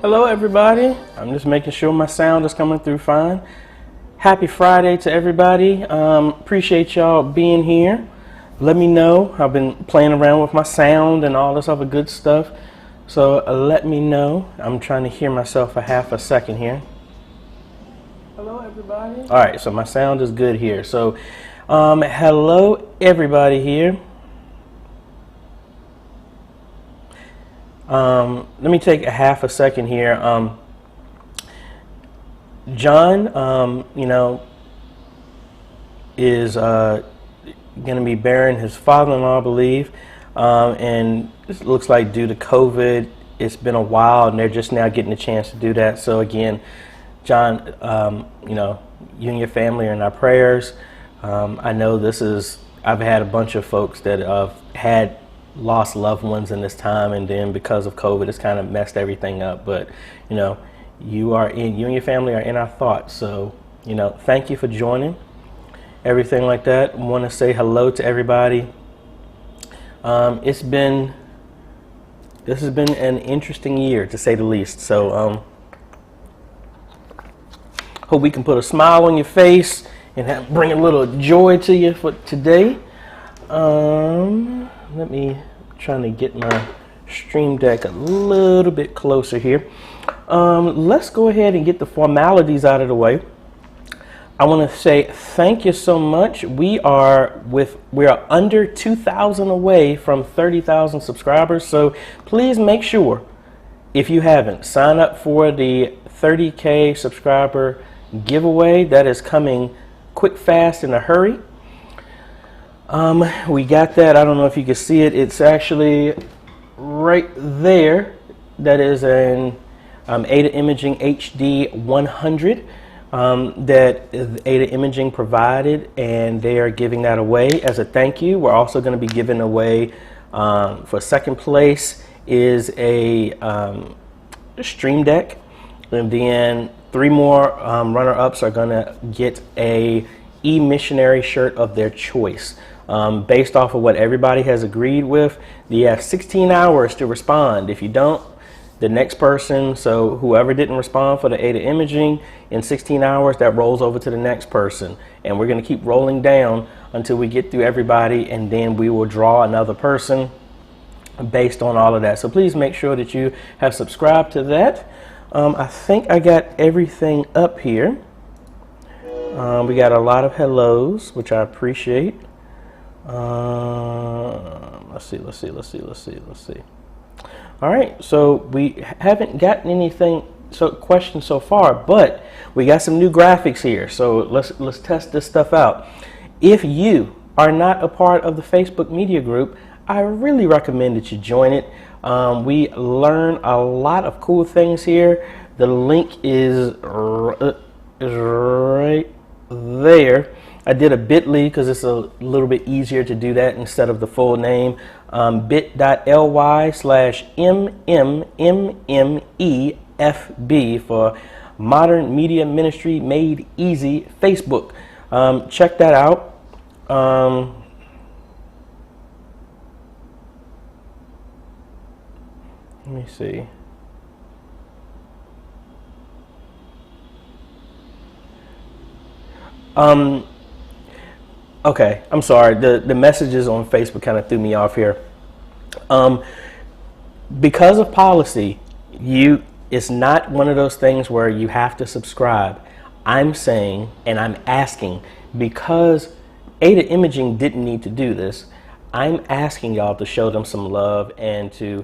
Hello everybody, I'm just making sure my sound is coming through fine. Happy Friday to everybody. Appreciate y'all being here. Let me know. I've been playing around with my sound and all this other good stuff. So let me know. I'm trying to hear myself a half a second here. Hello everybody. All right, so my sound is good here. So hello everybody here. Let me take a half a second here. John, is going to be burying his father-in-law, I believe, and it looks like due to COVID, it's been a while, and they're just now getting a chance to do that. So again, John, you and your family are in our prayers. I know I've had a bunch of folks that had lost loved ones in this time, and then because of COVID, it's kind of messed everything up. But you and your family are in our thoughts. So thank you for joining. Everything like that. I want to say hello to everybody. This has been an interesting year, to say the least. So hope we can put a smile on your face and bring a little joy to you for today. Let me try to get my stream deck a little bit closer here. Let's go ahead and get the formalities out of the way. I want to say thank you so much. We are under 2,000 away from 30,000 subscribers. So please make sure, if you haven't, sign up for the 30K subscriber giveaway that is coming quick, fast, in a hurry. We got that. I don't know if you can see it. It's actually right there. That is an AJay Imaging HD 100 that AJay Imaging provided, and they are giving that away as a thank you. We're also going to be giving away, for second place, is a stream deck, and then 3 more runner-ups are going to get a e-missionary shirt of their choice. Based off of what everybody has agreed with, you have 16 hours to respond. If you don't, the next person, so whoever didn't respond for the AJay Imaging in 16 hours, that rolls over to the next person. And we're going to keep rolling down until we get through everybody, and then we will draw another person based on all of that. So please make sure that you have subscribed to that. I think I got everything up here. We got a lot of hellos, which I appreciate. Let's see. All right, so we haven't gotten questions so far, but we got some new graphics here. So let's test this stuff out. If you are not a part of the Facebook media group, I really recommend that you join it. We learn a lot of cool things here. The link is right there. I did a bit.ly because it's a little bit easier to do that instead of the full name. bit.ly/MMMEFB for Modern Media Ministry Made Easy Facebook. Check that out. Let me see. Okay, I'm sorry. The messages on Facebook kind of threw me off here. Because of policy, it's not one of those things where you have to subscribe. I'm saying, and I'm asking, because AJay Imaging didn't need to do this, I'm asking y'all to show them some love and to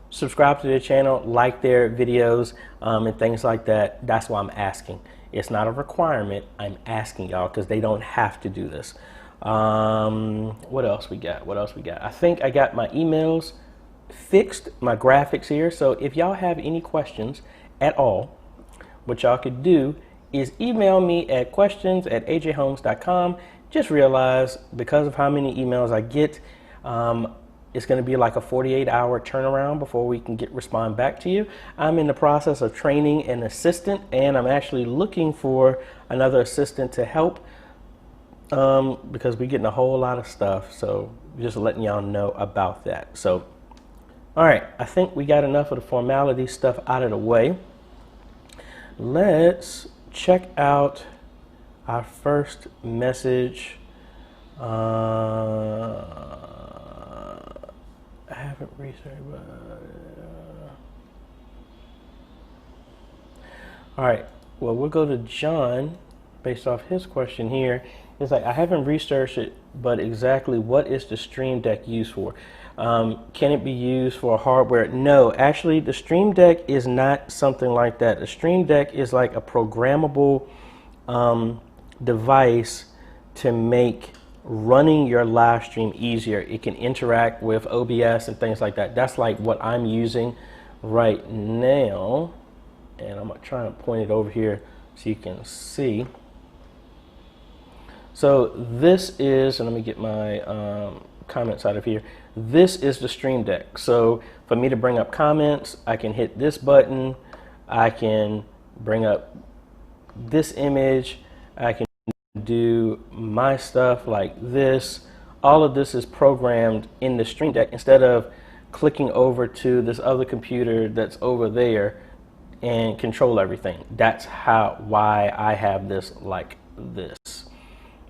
subscribe to their channel, like their videos, and things like that. That's why I'm asking. It's not a requirement. I'm asking y'all because they don't have to do this. What else we got? I think I got my emails fixed, my graphics here. So if y'all have any questions at all, what y'all could do is email me at questions@ajayhomes.com. Just realize, because of how many emails I get, it's going to be like a 48-hour turnaround before we can respond back to you. I'm in the process of training an assistant, and I'm actually looking for another assistant to help because we're getting a whole lot of stuff. So just letting y'all know about that. So All right, I think we got enough of the formality stuff out of the way. Let's check out our first message. I haven't researched, but all right. Well, we'll go to John based off his question here. It's like, I haven't researched it, but exactly what is the Stream Deck used for? Can it be used for hardware? No, actually, the Stream Deck is not something like that. The Stream Deck is like a programmable device to make running your live stream easier. It can interact with OBS and things like that. That's like what I'm using right now. And I'm trying to point it over here so you can see. So this is, and let me get my comments out of here. This is the Stream Deck. So for me to bring up comments, I can hit this button. I can bring up this image. I can do my stuff like this. All of this is programmed in the Stream Deck instead of clicking over to this other computer that's over there and control everything. That's why I have this like this.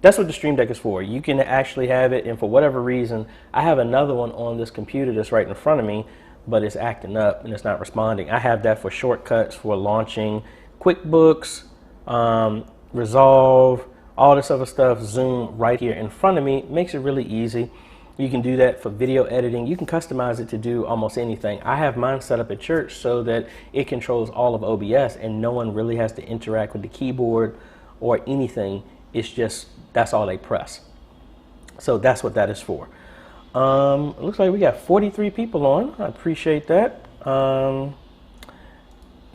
That's what the Stream Deck is for. You can actually have it, and for whatever reason, I have another one on this computer that's right in front of me, but it's acting up and it's not responding. I have that for shortcuts for launching QuickBooks, Resolve, all this other stuff, Zoom right here in front of me. Makes it really easy. You can do that for video editing. You can customize it to do almost anything. I have mine set up at church so that it controls all of OBS and no one really has to interact with the keyboard or anything. It's just, that's all they press. So that's what that is for. It looks like we got 43 people on. I appreciate that.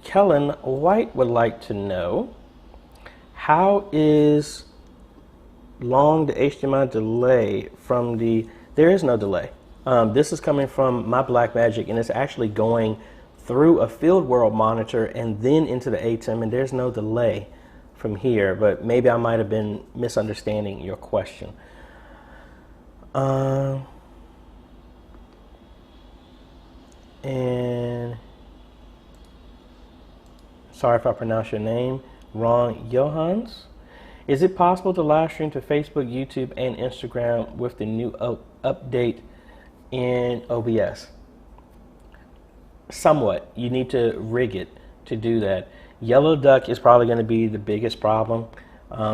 Kellen White would like to know, how is long the HDMI delay from the, there is no delay. This is coming from my Blackmagic and it's actually going through a field world monitor and then into the ATEM, and there's no delay from here, but maybe I might have been misunderstanding your question. And sorry if I pronounce your name wrong, Johans. Is it possible to live stream to Facebook, YouTube, and Instagram with the new update in OBS? Somewhat. You need to rig it to do that. Yellow Duck is probably going to be the biggest problem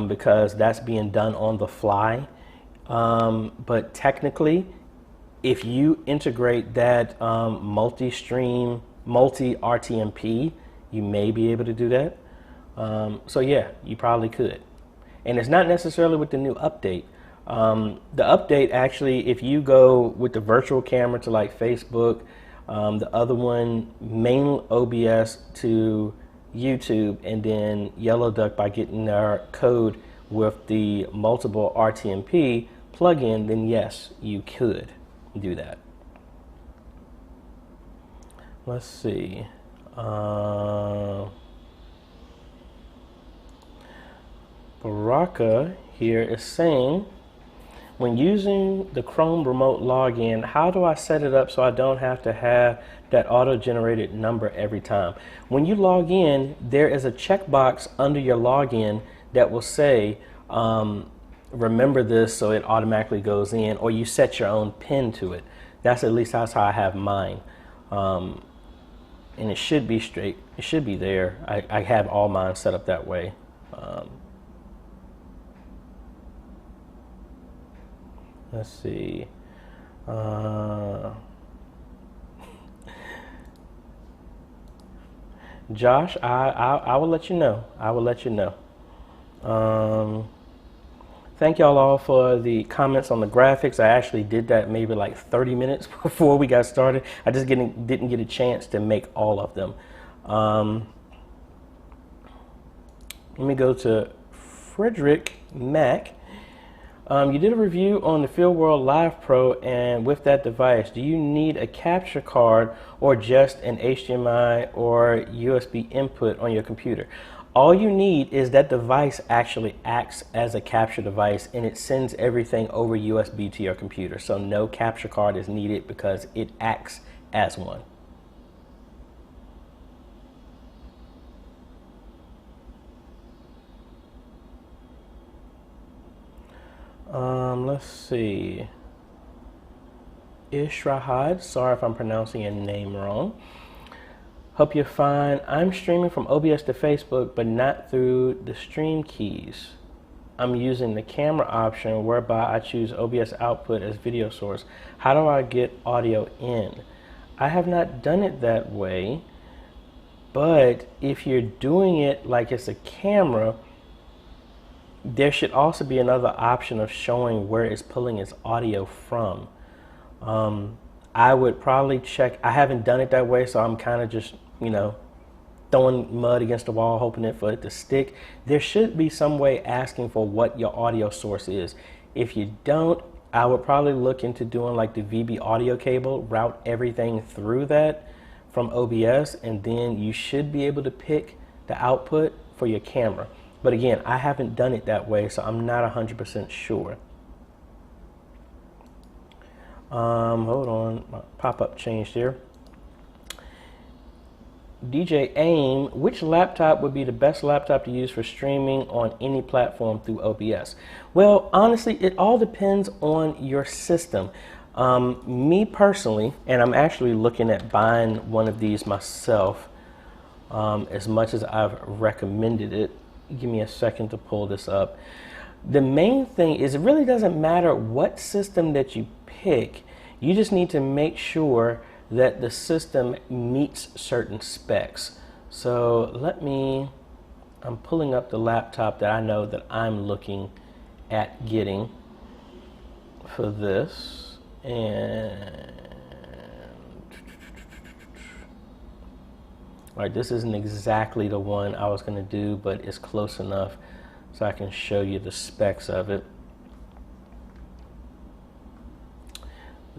because that's being done on the fly. But technically, if you integrate that multi-stream, multi-RTMP, you may be able to do that. So yeah, you probably could. And it's not necessarily with the new update. The update actually, if you go with the virtual camera to like Facebook, the other one, main OBS to YouTube, and then Yellow Duck by getting our code with the multiple RTMP plugin, then yes, you could do that. Let's see. Baraka here is saying, when using the Chrome remote login, how do I set it up so I don't have to have that auto-generated number every time? When you log in, there is a checkbox under your login that will say, remember this, so it automatically goes in, or you set your own PIN to it. That's at least that's how I have mine. And it should be straight. It should be there. I have all mine set up that way. Let's see. Josh, I will let you know. I will let you know. Thank y'all all for the comments on the graphics. I actually did that maybe like 30 minutes before we got started. I just didn't get a chance to make all of them. Let me go to Frederick Mack. You did a review on the Field World Live Pro, and with that device, do you need a capture card or just an HDMI or USB input on your computer? All you need is that device actually acts as a capture device, and it sends everything over USB to your computer. So no capture card is needed because it acts as one. Let's see. Ishrahad, sorry if I'm pronouncing your name wrong. Hope you're fine. I'm streaming from OBS to Facebook, but not through the stream keys. I'm using the camera option whereby I choose OBS output as video source. How do I get audio in? I have not done it that way, but if you're doing it like it's a camera, there should also be another option of showing where it's pulling its audio from. I would probably check. I haven't done it that way, so I'm kind of just, you know, throwing mud against the wall, hoping for it to stick. There should be some way asking for what your audio source is. If you don't, I would probably look into doing like the VB audio cable, route everything through that from OBS, and then you should be able to pick the output for your camera. But again, I haven't done it that way, so I'm not 100% sure. Hold on, my pop-up changed here. DJ AIM, which laptop would be the best laptop to use for streaming on any platform through OBS? Well, honestly, it all depends on your system. Me personally, and I'm actually looking at buying one of these myself, as much as I've recommended it. Give me a second to pull this up. The main thing is it really doesn't matter what system that you pick. You just need to make sure that the system meets certain specs. So I'm pulling up the laptop that I know that I'm looking at getting for this. And all right, this isn't exactly the one I was going to do, but it's close enough so I can show you the specs of it.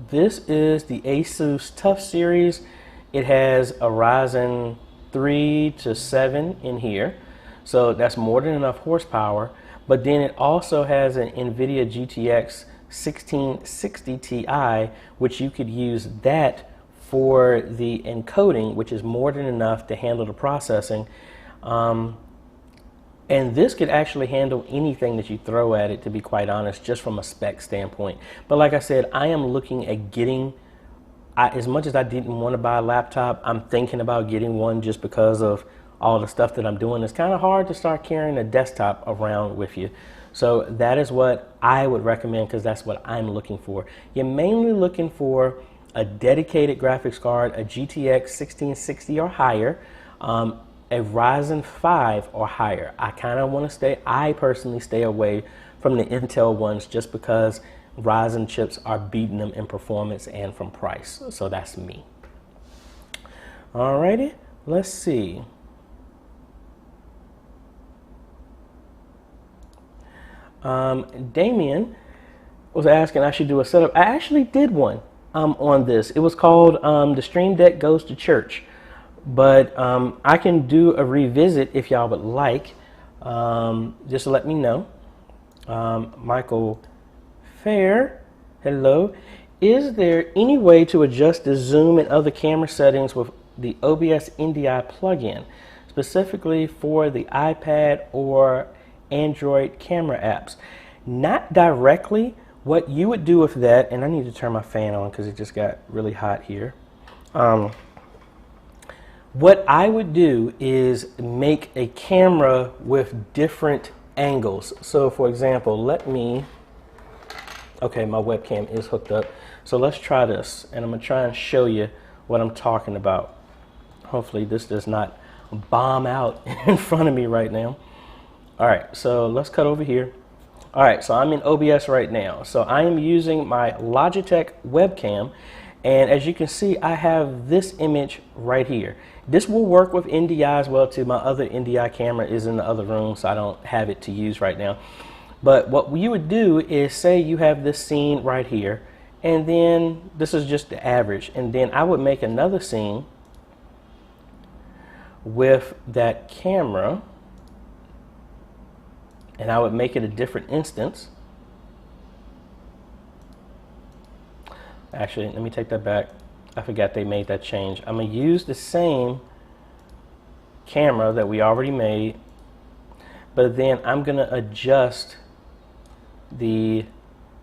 This is the Asus Tough series. It has a Ryzen 3 to 7 in here, so that's more than enough horsepower. But then it also has an NVIDIA GTX 1660 Ti, which you could use that for the encoding, which is more than enough to handle the processing. And this could actually handle anything that you throw at it, to be quite honest, just from a spec standpoint. But like I said, I am looking at getting, as much as I didn't want to buy a laptop, I'm thinking about getting one just because of all the stuff that I'm doing. It's kind of hard to start carrying a desktop around with you. So that is what I would recommend, because that's what I'm looking for. You're mainly looking for a dedicated graphics card, a GTX 1660 or higher, a Ryzen 5 or higher. I personally stay away from the Intel ones just because Ryzen chips are beating them in performance and from price. So that's me. Alrighty, let's see. Damien was asking I should do a setup. I actually did one on this. It was called The Stream Deck Goes to Church. But I can do a revisit if y'all would like. Just let me know. Michael Fair, hello. Is there any way to adjust the zoom and other camera settings with the OBS NDI plugin, specifically for the iPad or Android camera apps? Not directly. What you would do with that, and I need to turn my fan on because it just got really hot here. What I would do is make a camera with different angles. So for example, okay, my webcam is hooked up. So let's try this, and I'm gonna try and show you what I'm talking about. Hopefully this does not bomb out in front of me right now. All right, so let's cut over here. All right, so I'm in OBS right now. So I am using my Logitech webcam, and as you can see, I have this image right here. This will work with NDI as well too. My other NDI camera is in the other room, so I don't have it to use right now. But what you would do is say you have this scene right here, and then this is just the average, and then I would make another scene with that camera, and I would make it a different instance. Actually, let me take that back. I forgot they made that change. I'm going to use the same camera that we already made, but then I'm going to adjust the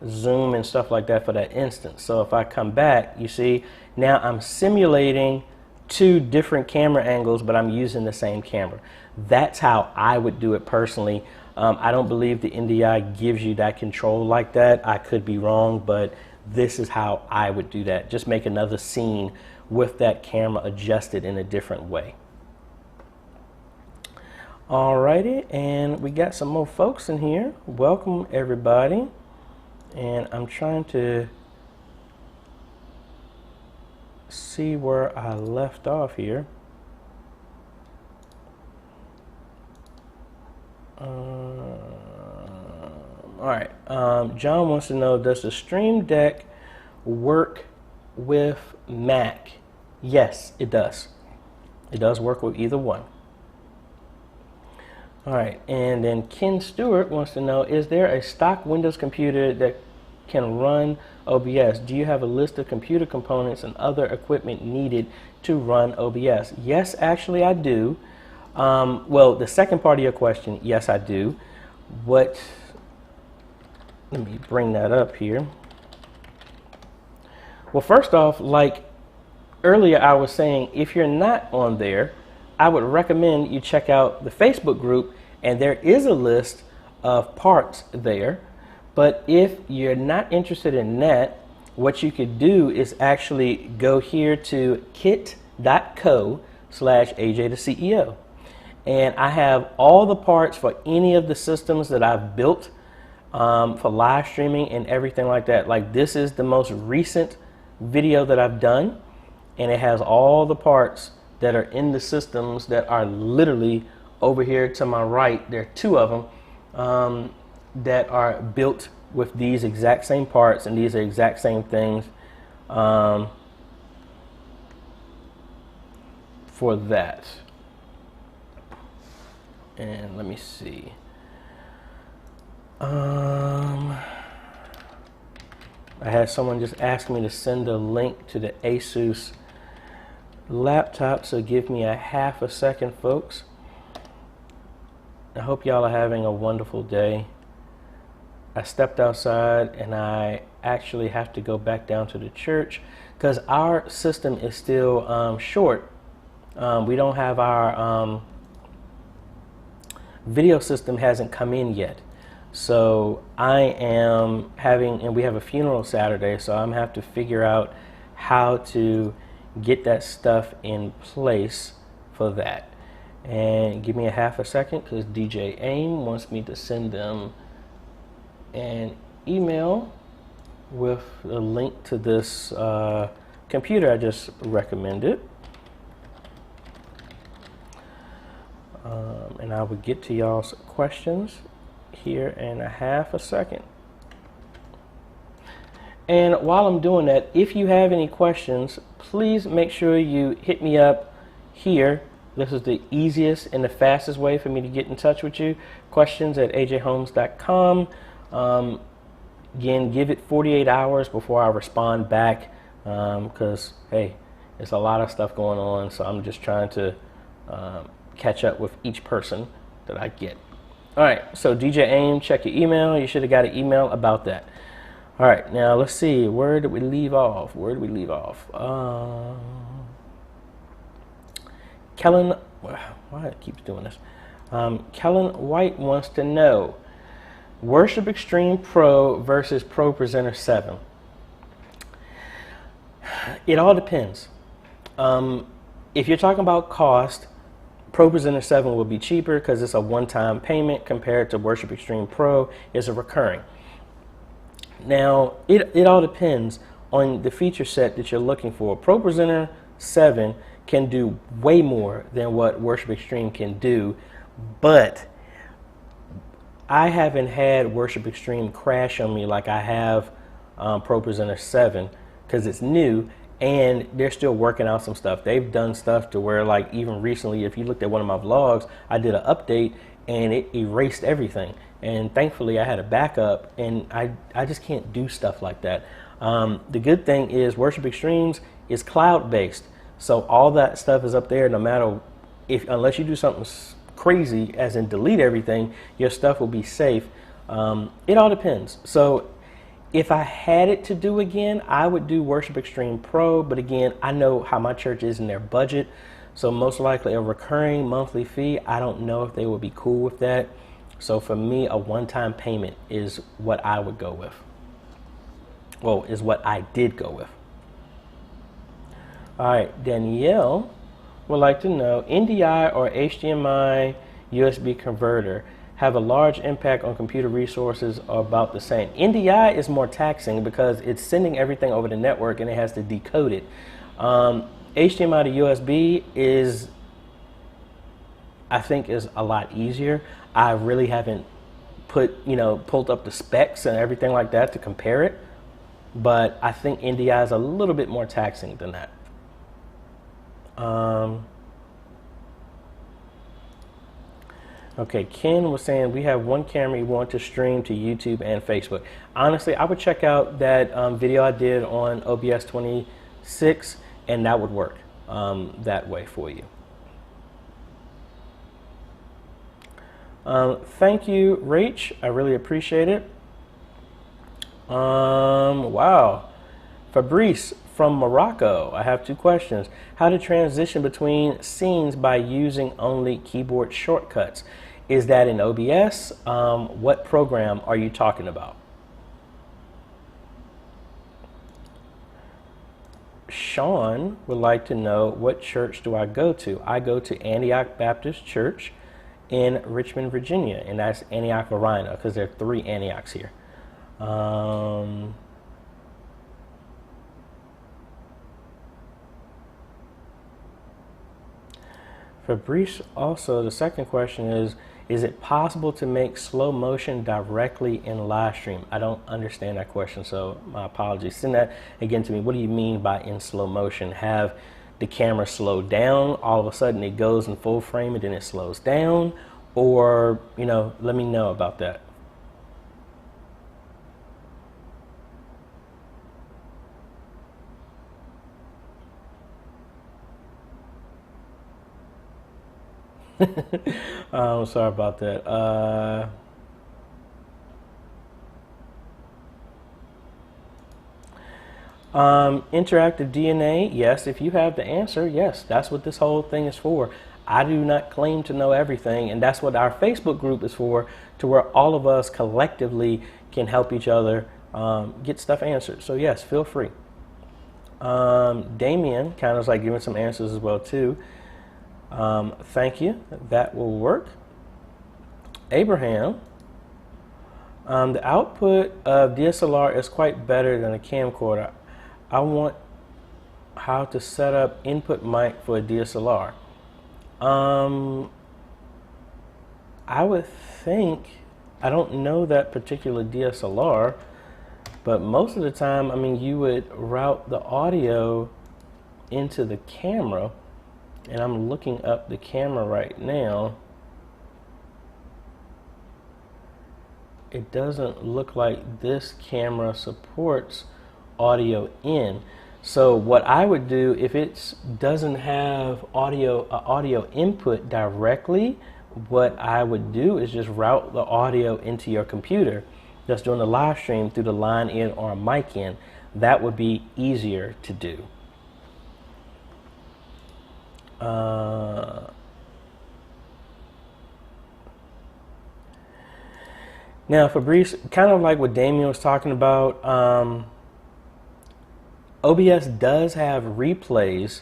zoom and stuff like that for that instance. So if I come back, you see, now I'm simulating two different camera angles, but I'm using the same camera. That's how I would do it personally. I don't believe the NDI gives you that control like that. I could be wrong, but this is how I would do that. Just make another scene with that camera adjusted in a different way. Alrighty, and we got some more folks in here. Welcome everybody. And I'm trying to see where I left off here. Alright, John wants to know, does the Stream Deck work with Mac? Yes, it does. It does work with either one. Alright, and then Ken Stewart wants to know, is there a stock Windows computer that can run OBS? Do you have a list of computer components and other equipment needed to run OBS? Yes, actually I do. Well, the second part of your question, yes, I do. Let me bring that up here. Well, first off, like earlier I was saying, if you're not on there, I would recommend you check out the Facebook group, and there is a list of parts there. But if you're not interested in that, what you could do is actually go here to kit.co/AJaytheCEO. And I have all the parts for any of the systems that I've built for live streaming and everything like that. Like, this is the most recent video that I've done, and it has all the parts that are in the systems that are literally over here to my right. There are two of them that are built with these exact same parts, and these are exact same things for that. And let me see. I had someone just ask me to send a link to the Asus laptop, so give me a half a second, folks. I hope y'all are having a wonderful day. I stepped outside and I actually have to go back down to the church because our system is still short. We don't have our video system hasn't come in yet. So I am having, and we have a funeral Saturday, so I'm have to figure out how to get that stuff in place for that. And give me a half a second because DJ AIM wants me to send them an email with a link to this computer I just recommended. And I will get to y'all's questions here in a half a second. And while I'm doing that, if you have any questions, please make sure you hit me up here. This is the easiest and the fastest way for me to get in touch with you. questions@ajhomes.com. Again, give it 48 hours before I respond back because, hey, there's a lot of stuff going on, so I'm just trying to catch up with each person that I get. All right, so DJ AIM, check your email. You should have got an email about that. All right, now let's see. Where did we leave off? Where did we leave off? Kellen, why it keeps doing this? Kellen White wants to know, Worship Extreme Pro versus Pro Presenter 7. It all depends. If you're talking about cost, Pro Presenter 7 will be cheaper because it's a one-time payment compared to Worship Extreme Pro is a recurring. Now, it all depends on the feature set that you're looking for. Pro Presenter 7 can do way more than what Worship Extreme can do, but I haven't had Worship Extreme crash on me like I have Pro Presenter 7 because it's new and they're still working out some stuff. They've done stuff to where, like, even recently, if you looked at one of my vlogs, I did an update and it erased everything. And thankfully I had a backup, and I just can't do stuff like that. The good thing is Worship Extremes is cloud-based. So all that stuff is up there no matter unless you do something crazy, as in delete everything, your stuff will be safe. It all depends. So if I had it to do again, I would do Worship Extreme Pro, but again, I know how my church is in their budget, so most likely a recurring monthly fee, I don't know if they would be cool with that. So for me, a one-time payment is what I would go with. Well, is what I did go with. All right, Danielle would like to know, NDI or HDMI USB converter have a large impact on computer resources or about the same? NDI is more taxing because it's sending everything over the network and it has to decode it. HDMI to USB is, I think, is a lot easier. I really haven't pulled up the specs and everything like that to compare it, but I think NDI is a little bit more taxing than that. Okay, Ken was saying we have one camera you want to stream to YouTube and Facebook. Honestly, I would check out that video I did on OBS 26, and that would work that way for you. Thank you, Rach. I really appreciate it. Wow. Fabrice from Morocco. I have two questions. How to transition between scenes by using only keyboard shortcuts. Is that in OBS? What program are you talking about? Sean would like to know, what church do I go to? I go to Antioch Baptist Church in Richmond, Virginia, and that's Antioch Arena because there are 3 Antiochs here. Fabrice also, the second question is it possible to make slow motion directly in live stream? I don't understand that question, so my apologies. Send that again to me. What do you mean by in slow motion? Have the camera slow down, all of a sudden it goes in full frame and then it slows down? Or, let me know about that. Sorry about that. Interactive DNA, yes. If you have the answer, yes, that's what this whole thing is for. I do not claim to know everything, and that's what our Facebook group is for, to where all of us collectively can help each other get stuff answered. So yes, feel free. Damien kind of like giving some answers as well too. Thank you. That will work. Abraham, the output of DSLR is quite better than a camcorder. I want how to set up input mic for a DSLR. I would think, I don't know that particular DSLR, but most of the time, you would route the audio into the camera. And I'm looking up the camera right now. It doesn't look like this camera supports audio in. So what I would do, if it doesn't have audio input directly, what I would do is just route the audio into your computer that's doing the live stream through the line in or a mic in. That would be easier to do. Now, Fabrice, kind of like what Damien was talking about, OBS does have replays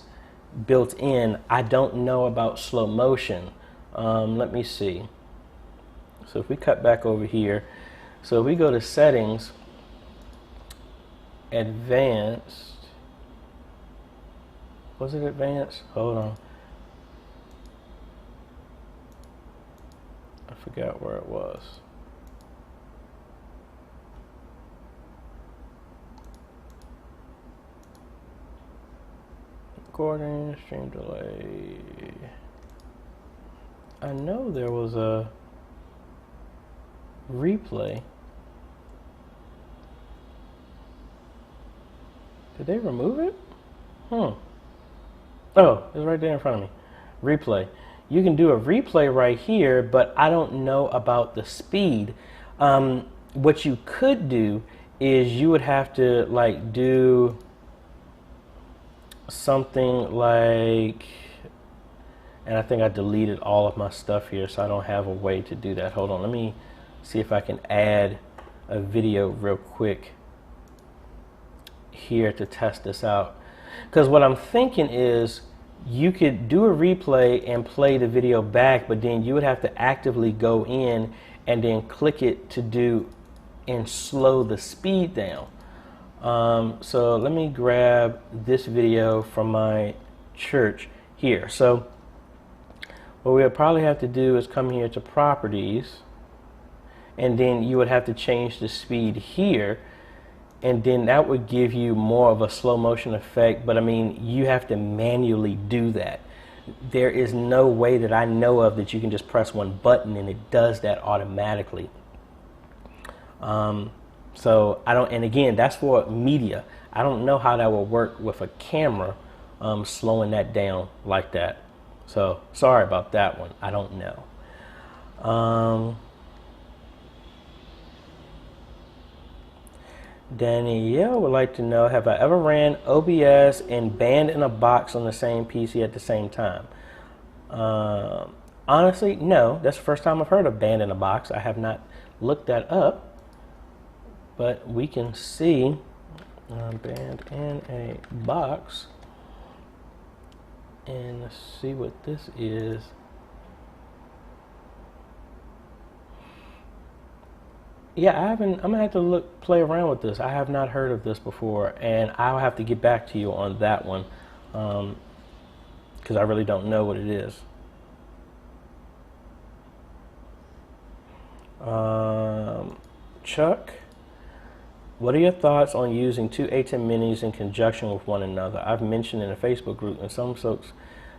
built in. I don't know about slow motion. Let me see. So if we cut back over here, so if we go to settings, advanced, was it advanced? Hold on. I forgot where it was. Recording, stream delay. I know there was a replay. Did they remove it? Oh, it's right there in front of me. Replay. You can do a replay right here, but I don't know about the speed. What you could do is you would have to like do something like, and I think I deleted all of my stuff here, so I don't have a way to do that. Hold on, let me see if I can add a video real quick here to test this out. Because what I'm thinking is you could do a replay and play the video back, but then you would have to actively go in and then click it to do and slow the speed down. So let me grab this video from my church here. So what we would probably have to do is come here to properties, and then you would have to change the speed here, and then that would give you more of a slow motion effect. But I mean, you have to manually do that. There is no way that I know of that you can just press one button and it does that automatically. So I don't, and again, that's for media. I don't know how that will work with a camera, slowing that down like that. So sorry about that one. I don't know. Danielle would like to know, have I ever ran OBS and Band in a Box on the same PC at the same time? Honestly, no. That's the first time I've heard of Band in a Box. I have not looked that up, but we can see Band in a Box and see what this is. Yeah, I haven't. I'm gonna have to play around with this. I have not heard of this before, and I'll have to get back to you on that one, because I really don't know what it is. Chuck, what are your thoughts on using two ATEM minis in conjunction with one another? I've mentioned in a Facebook group, and some folks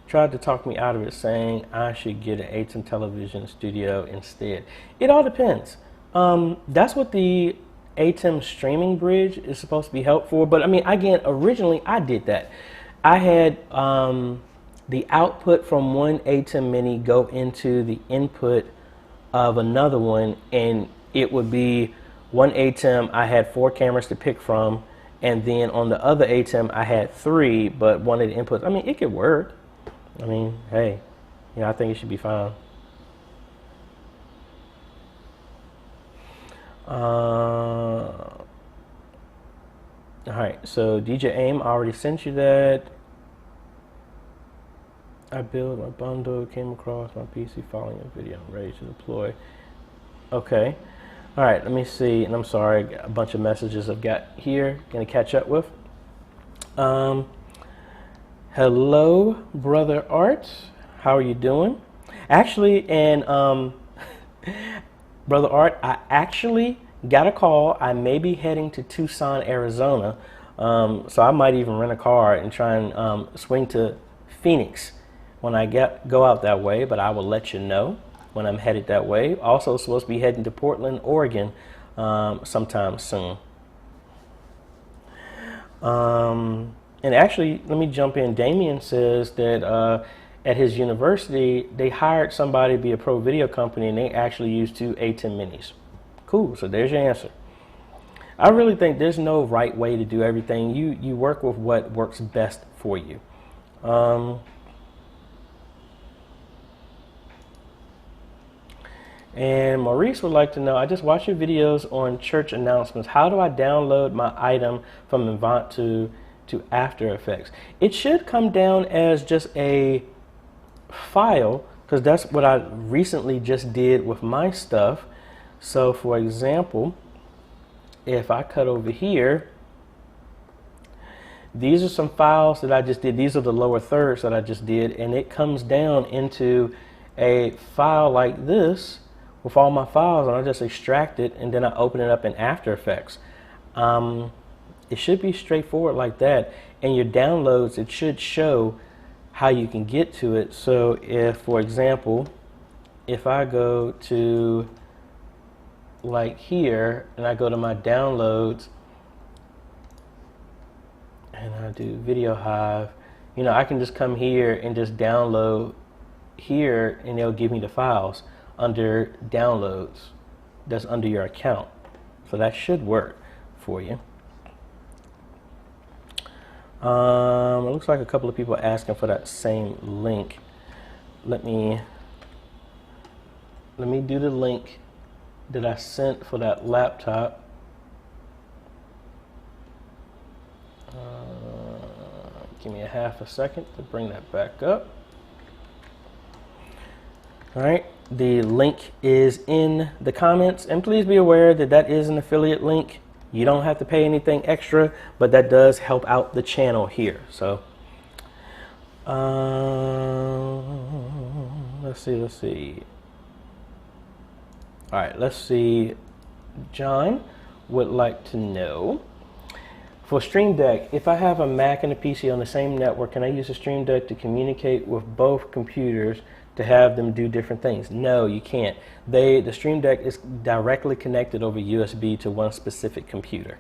tried to talk me out of it, saying I should get an ATEM television studio instead. It all depends. That's what the ATEM streaming bridge is supposed to be helpful for. But I mean, again, originally I did that. I had the output from one ATEM mini go into the input of another one, and it would be one ATEM. I had 4 cameras to pick from, and then on the other ATEM I had 3, but one of the inputs, I mean, it could work. I mean, hey, I think it should be fine. All right, so DJ Aim, I already sent you that. I built my bundle, came across my PC following a video, I'm ready to deploy. Okay, all right, let me see, and I'm sorry, a bunch of messages I've got here, gonna catch up with. Hello, Brother Art, how are you doing? Actually, and Brother Art, I actually got a call. I may be heading to Tucson, Arizona, so I might even rent a car and try and swing to Phoenix when I go out that way, but I will let you know when I'm headed that way. Also supposed to be heading to Portland, Oregon sometime soon. And actually, let me jump in. Damien says that at his university, they hired somebody to be a pro video company, and they actually used 2 ATEM minis. Cool, so there's your answer. I really think there's no right way to do everything. You work with what works best for you. And Maurice would like to know, I just watched your videos on church announcements. How do I download my item from Avant to After Effects? It should come down as just a file, because that's what I recently just did with my stuff. So for example, if I cut over here, these are some files that I just did. These are the lower thirds that I just did, and it comes down into a file like this with all my files, and I just extract it, and then I open it up in After Effects. It should be straightforward like that, and your downloads, it should show how you can get to it. So if, for example, if I go to like here and I go to my downloads, and I do Video Hive, you know, I can just come here and just download here, and they'll give me the files under downloads. That's under your account. So that should work for you. It looks like a couple of people are asking for that same link. Let me do the link that I sent for that laptop. Give me a half a second to bring that back up. All right, the link is in the comments, and please be aware that that is an affiliate link. You don't have to pay anything extra, but that does help out the channel here. So let's see. All right, let's see. John would like to know, for Stream Deck, if I have a Mac and a PC on the same network, can I use the Stream Deck to communicate with both computers to have them do different things? No, you can't. The Stream Deck is directly connected over USB to one specific computer.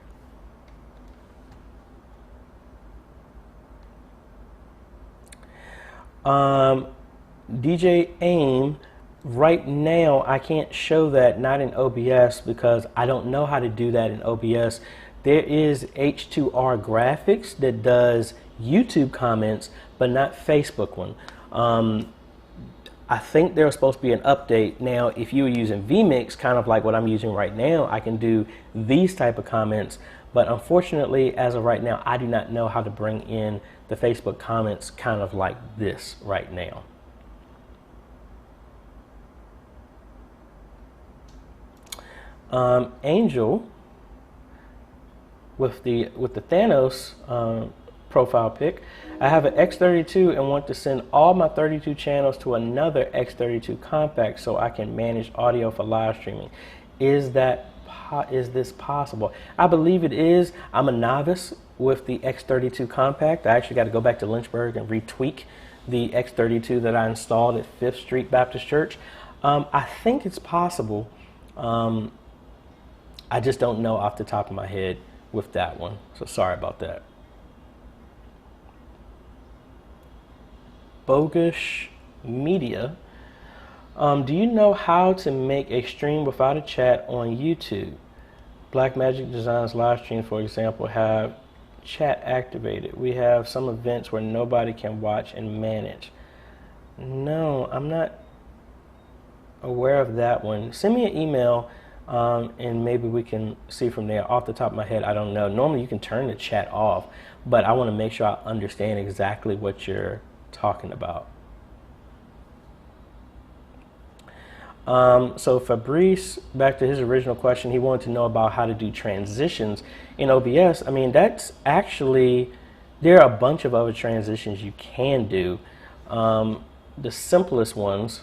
DJ AIM, right now I can't show that, not in OBS, because I don't know how to do that in OBS. There is H2R Graphics that does YouTube comments, but not Facebook one. I think there's supposed to be an update. Now, if you were using vMix, kind of like what I'm using right now, I can do these type of comments. But unfortunately, as of right now, I do not know how to bring in the Facebook comments kind of like this right now. Angel, with the Thanos profile pic, I have an X32 and want to send all my 32 channels to another X32 compact so I can manage audio for live streaming. Is this possible? I believe it is. I'm a novice with the X32 compact. I actually got to go back to Lynchburg and retweak the X32 that I installed at 5th Street Baptist Church. I think it's possible. I just don't know off the top of my head with that one. So sorry about that. Bogus Media. Do you know how to make a stream without a chat on YouTube? Blackmagic Designs live stream, for example, have chat activated. We have some events where nobody can watch and manage. No, I'm not aware of that one. Send me an email and maybe we can see from there. Off the top of my head, I don't know. Normally you can turn the chat off, but I want to make sure I understand exactly what you're talking about. So Fabrice, back to his original question, he wanted to know about how to do transitions in OBS. I mean, that's actually, there are a bunch of other transitions you can do. The simplest ones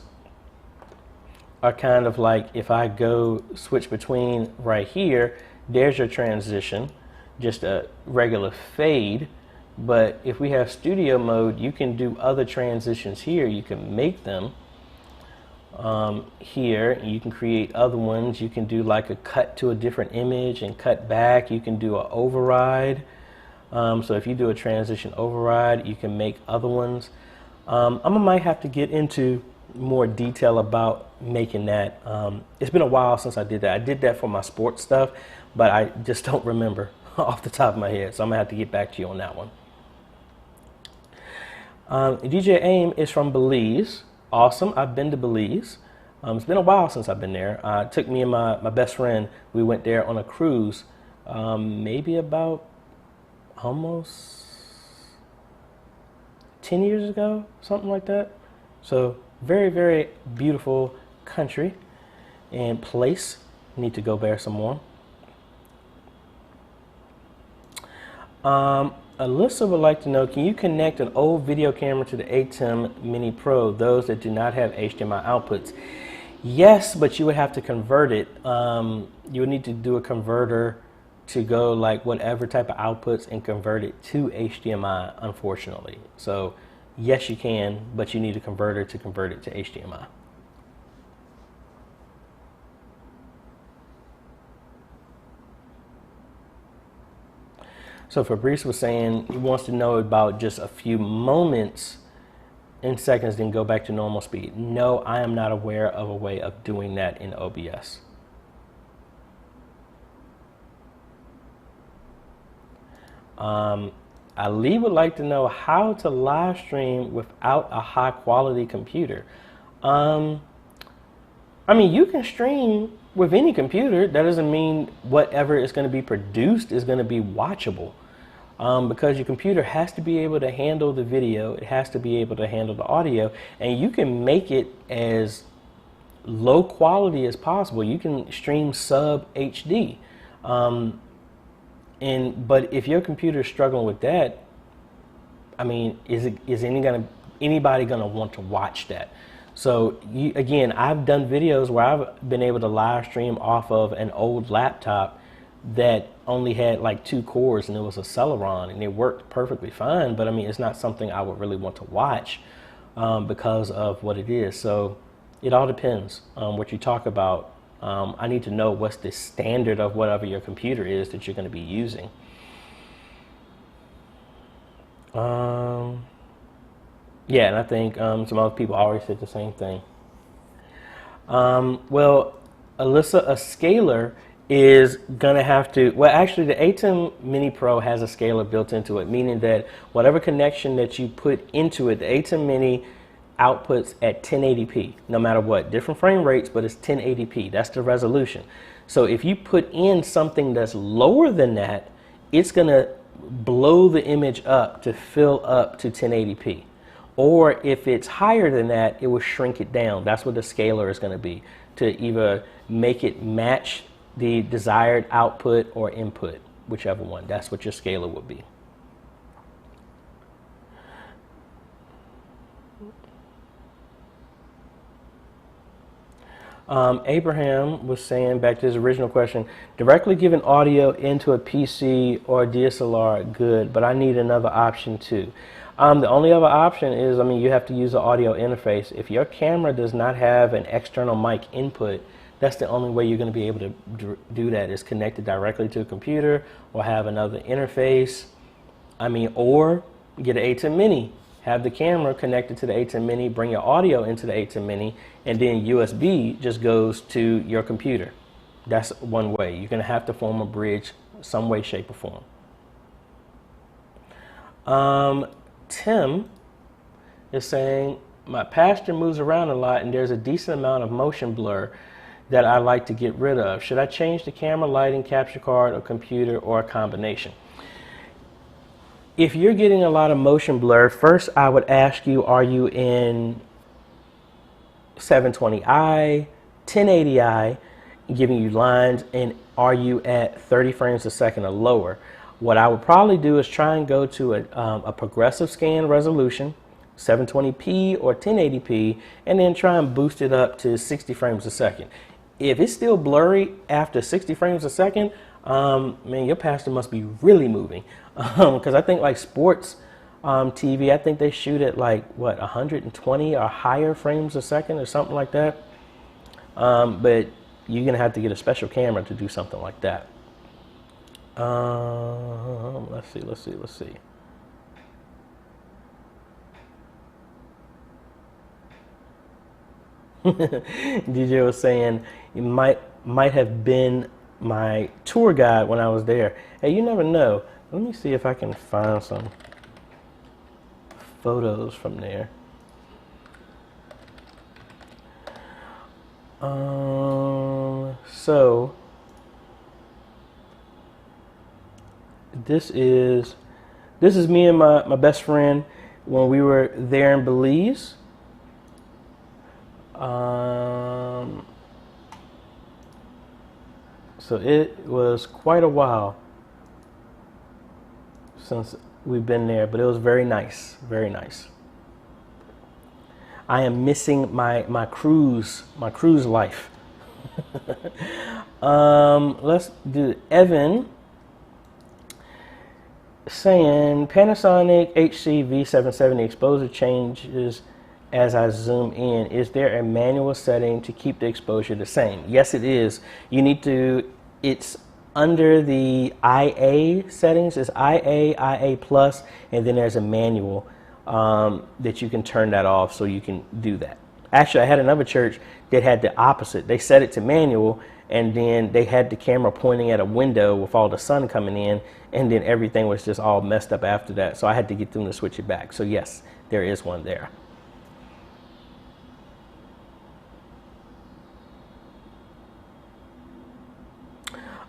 are kind of like, if I go switch between right here, there's your transition, just a regular fade. But if we have studio mode, you can do other transitions here. You can make them here. You can create other ones. You can do like a cut to a different image and cut back. You can do an override. So if you do a transition override, you can make other ones. I might have to get into more detail about making that. It's been a while since I did that. I did that for my sports stuff, but I just don't remember off the top of my head. So I'm gonna have to get back to you on that one. DJ AIM is from Belize. Awesome. I've been to Belize. It's been a while since I've been there. It took me and my best friend, we went there on a cruise maybe about almost 10 years ago, something like that. So very, very beautiful country and place. Need to go there some more. Alyssa would like to know, can you connect an old video camera to the ATEM Mini Pro, those that do not have HDMI outputs? Yes, but you would have to convert it. You would need to do a converter to go like whatever type of outputs and convert it to HDMI, unfortunately. So yes, you can, but you need a converter to convert it to HDMI. So Fabrice was saying he wants to know about just a few moments in seconds, then go back to normal speed. No, I am not aware of a way of doing that in OBS. Ali would like to know how to live stream without a high quality computer. I mean, you can stream with any computer. That doesn't mean whatever is going to be produced is going to be watchable. Because your computer has to be able to handle the video, it has to be able to handle the audio, and you can make it as low quality as possible. You can stream sub HD. But if your computer is struggling with that, I mean, is anybody gonna want to watch that? So again, I've done videos where I've been able to live stream off of an old laptop that only had like 2 cores, and it was a Celeron, and it worked perfectly fine. But I mean, it's not something I would really want to watch because of what it is. So it all depends on what you talk about. I need to know what's the standard of whatever your computer is that you're going to be using. Yeah, and I think some other people already said the same thing. Well, Alyssa, a scaler is going to have to, well, actually the ATEM Mini Pro has a scaler built into it, meaning that whatever connection that you put into it, the ATEM Mini outputs at 1080p, no matter what, different frame rates, but it's 1080p. That's the resolution. So if you put in something that's lower than that, it's going to blow the image up to fill up to 1080p. Or if it's higher than that, it will shrink it down. That's what the scaler is going to be, to either make it match the desired output or input, whichever one. That's what your scaler would be. Abraham was saying, back to his original question, directly giving audio into a PC or DSLR, good, but I need another option too. The only other option is, I mean, you have to use the audio interface. If your camera does not have an external mic input, that's the only way you're going to be able to do that, is connected directly to a computer or have another interface. I mean, or get an ATEM Mini, have the camera connected to the ATEM Mini, bring your audio into the ATEM Mini, and then USB just goes to your computer. That's one way. You're going to have to form a bridge some way, shape, or form. Tim is saying, my pasture moves around a lot and there's a decent amount of motion blur that I like to get rid of. Should I change the camera, lighting, capture card, or computer, or a combination? If you're getting a lot of motion blur, first I would ask you, are you in 720i, 1080i, giving you lines, and are you at 30 frames a second or lower? What I would probably do is try and go to a progressive scan resolution, 720p or 1080p, and then try and boost it up to 60 frames a second. If it's still blurry after 60 frames a second, man, your pastor must be really moving. Because I think like sports TV, I think they shoot at like, what, 120 or higher frames a second or something like that. But you're going to have to get a special camera to do something like that. Let's see. DJ was saying it might have been my tour guide when I was there. Hey, you never know. Let me see if I can find some photos from there. So this is me and my best friend when we were there in Belize. So it was quite a while since we've been there, but it was very nice, very nice. I am missing my cruise life. Let's do Evan saying Panasonic HC V770 exposure changes as I zoom in. Is there a manual setting to keep the exposure the same? Yes, it is. You need to, it's under the IA settings, it's IA Plus, and then there's a manual that you can turn that off so you can do that. Actually, I had another church that had the opposite. They set it to manual, and then they had the camera pointing at a window with all the sun coming in, and then everything was just all messed up after that. So I had to get them to switch it back. So yes, there is one there.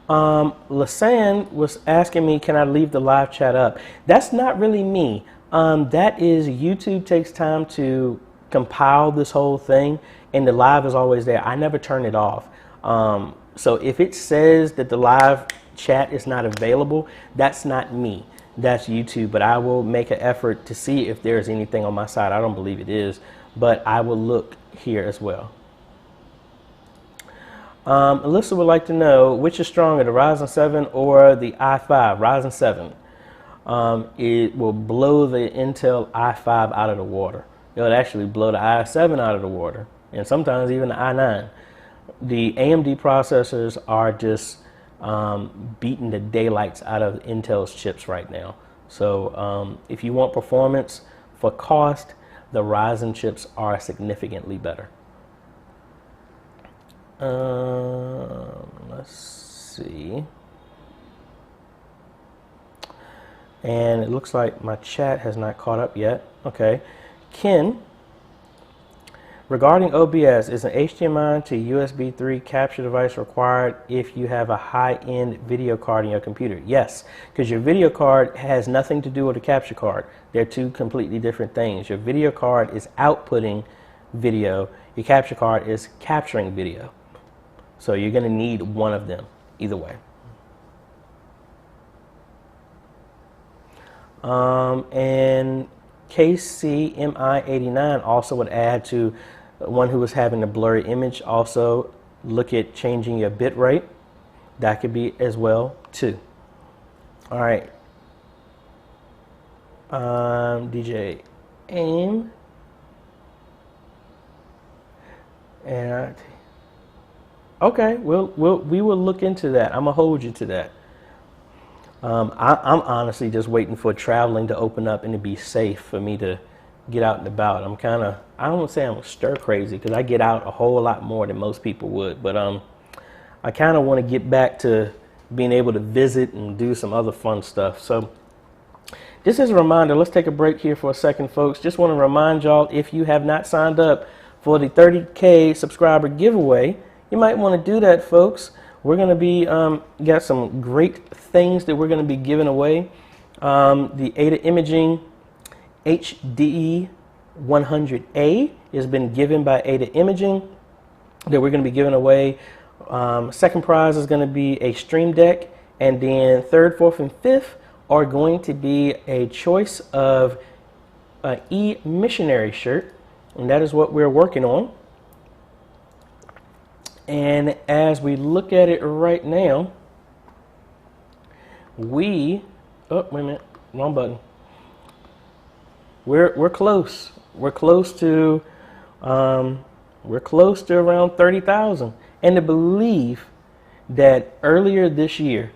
Lasan was asking me, can I leave the live chat up? That's not really me. That is, YouTube takes time to compile this whole thing, and the live is always there. I never turn it off. So if it says that the live chat is not available, that's not me. That's YouTube. But I will make an effort to see if there's anything on my side. I don't believe it is, but I will look here as well. Alyssa would like to know, which is stronger, the Ryzen 7 or the i5? Ryzen 7. It will blow the Intel i5 out of the water. It would actually blow the i7 out of the water, and sometimes even the i9. The AMD processors are just beating the daylights out of Intel's chips right now. So if you want performance for cost, the Ryzen chips are significantly better. Let's see. And it looks like my chat has not caught up yet. Okay. Ken, regarding OBS, is an HDMI to USB 3 capture device required if you have a high-end video card in your computer? Yes, because your video card has nothing to do with a capture card. They're two completely different things. Your video card is outputting video. Your capture card is capturing video. So you're going to need one of them either way. And KCMI89 also would add to one who was having a blurry image. Also look at changing your bit rate. That could be as well too. All right. DJ AIM. And okay, we will look into that. I'm gonna hold you to that. I'm honestly just waiting for traveling to open up and to be safe for me to get out and about. I'm kind of, I don't want to say I'm stir crazy because I get out a whole lot more than most people would, but I kind of want to get back to being able to visit and do some other fun stuff. So just as a reminder, let's take a break here for a second, folks. Just want to remind y'all, if you have not signed up for the 30K subscriber giveaway, you might want to do that, folks. We're going to be, got some great things that we're going to be giving away. The AJay Imaging HD 100A has been given by AJay Imaging that we're going to be giving away. Second prize is going to be a Stream Deck, and then third, fourth, and fifth are going to be a choice of an E-Missionary shirt, and that is what we're working on. And as we look at it right now, oh, wait a minute, wrong button. We're close. We're close to around 30,000. And to believe that earlier this year,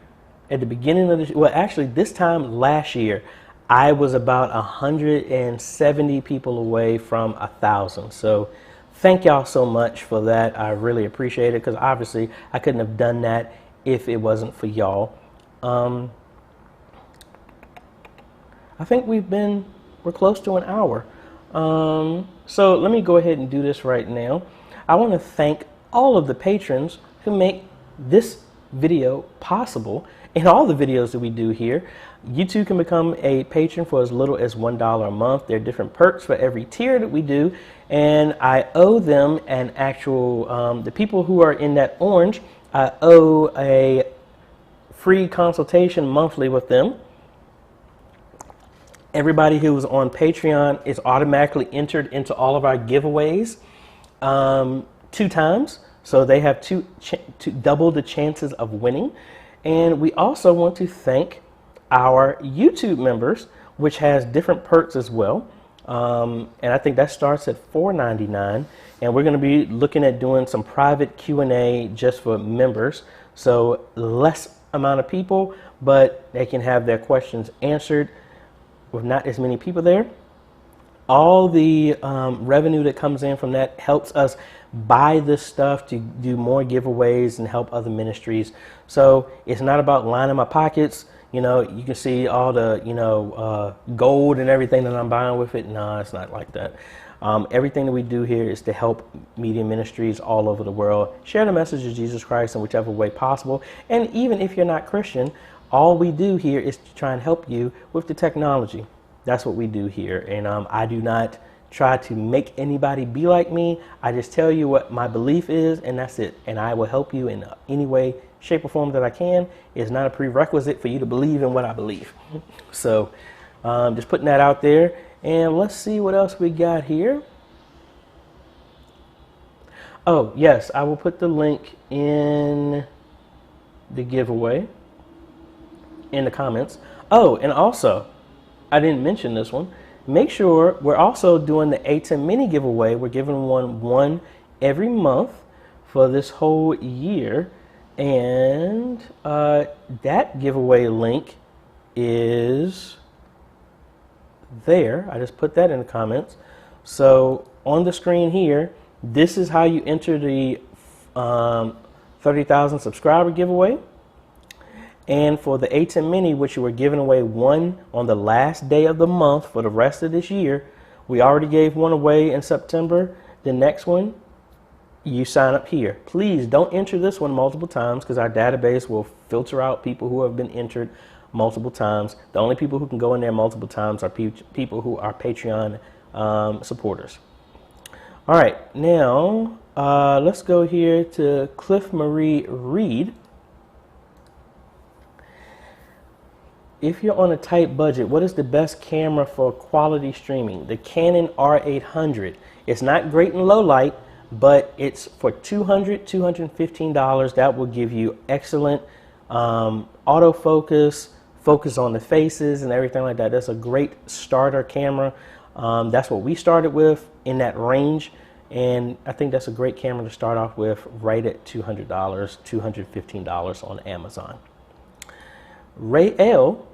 at the beginning of well, actually this time last year, I was about 170 people away from 1,000. So thank y'all so much for that. I really appreciate it, because obviously I couldn't have done that if it wasn't for y'all. I think we're close to an hour. So let me go ahead and do this right now. I want to thank all of the patrons who make this video possible and all the videos that we do here. You too can become a patron for as little as $1 a month. There are different perks for every tier that we do, and I owe them an actual, the people who are in that orange, I owe a free consultation monthly with them. Everybody who is on Patreon is automatically entered into all of our giveaways 2 times, so they have double the chances of winning. And we also want to thank our YouTube members, which has different perks as well. And I think that starts at $4.99, and we're going to be looking at doing some private Q&A just for members. So less amount of people, but they can have their questions answered with not as many people there. All the revenue that comes in from that helps us buy this stuff to do more giveaways and help other ministries. So it's not about lining my pockets. You know, you can see all the, gold and everything that I'm buying with it. No, it's not like that. Everything that we do here is to help media ministries all over the world share the message of Jesus Christ in whichever way possible. And even if you're not Christian, all we do here is to try and help you with the technology. That's what we do here. And I do not try to make anybody be like me. I just tell you what my belief is, and that's it. And I will help you in any way, shape, or form that I can. It's not a prerequisite for you to believe in what I believe. So just putting that out there. And let's see what else we got here. Oh, yes, I will put the link in the giveaway in the comments. Oh, and also, I didn't mention this one. Make sure we're also doing the A10 mini giveaway. We're giving one every month for this whole year. And that giveaway link is there. I just put that in the comments. So on the screen here, this is how you enter the 30,000 subscriber giveaway. And for the A10 mini, which you were giving away one on the last day of the month for the rest of this year, we already gave one away in September. The next one, you sign up here. Please don't enter this one multiple times, because our database will filter out people who have been entered multiple times. The only people who can go in there multiple times are people who are Patreon supporters. All right, now let's go here to Cliff Marie Reed. If you're on a tight budget, what is the best camera for quality streaming? The Canon R800. It's not great in low light, but it's for $215. That will give you excellent autofocus, focus on the faces and everything like that. That's a great starter camera. That's what we started with in that range. And I think that's a great camera to start off with right at $200, $215 on Amazon. Ray L,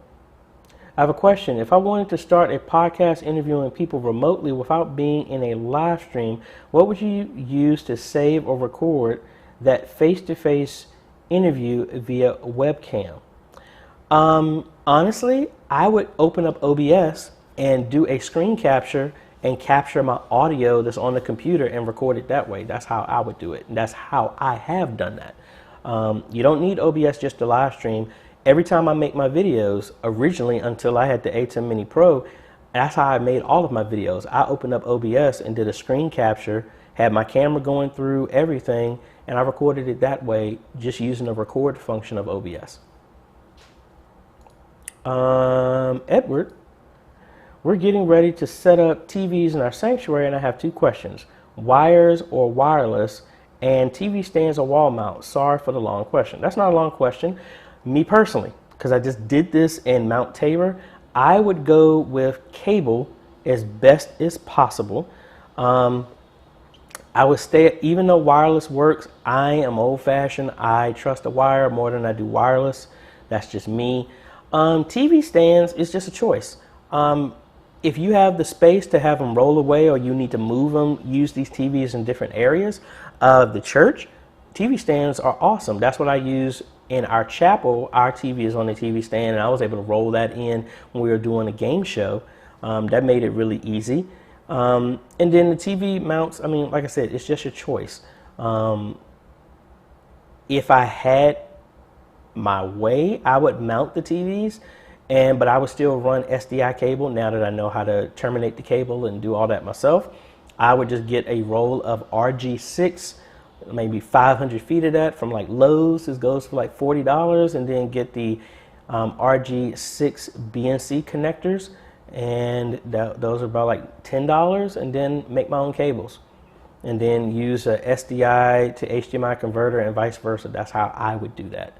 I have a question. If I wanted to start a podcast interviewing people remotely without being in a live stream, what would you use to save or record that face-to-face interview via webcam? Honestly, I would open up OBS and do a screen capture and capture my audio that's on the computer and record it that way. That's how I would do it. And that's how I have done that. You don't need OBS just to live stream. Every time I make my videos, originally until I had the A10 Mini Pro, that's how I made all of my videos. I opened up OBS and did a screen capture, had my camera going through everything, and I recorded it that way just using the record function of OBS. Edward, we're getting ready to set up TVs in our sanctuary, and I have two questions. Wires or wireless, and TV stands or wall mount? Sorry for the long question. That's not a long question. Me personally, because I just did this in Mount Tabor, I would go with cable as best as possible. I would stay, even though wireless works, I am old-fashioned. I trust a wire more than I do wireless. That's just me. TV stands is just a choice. If you have the space to have them roll away, or you need to move them, use these TVs in different areas of the church, TV stands are awesome. That's what I use in our chapel. Our TV is on the TV stand, and I was able to roll that in when we were doing a game show. That made it really easy. And then the TV mounts, I mean, like I said, it's just your choice. If I had my way, I would mount the TVs, but I would still run SDI cable. Now that I know how to terminate the cable and do all that myself, I would just get a roll of RG6, maybe 500 feet of that from like Lowe's. This goes for like $40, and then get the RG6 BNC connectors, and those are about like $10, and then make my own cables, and then use a SDI to HDMI converter and vice versa. That's how I would do that.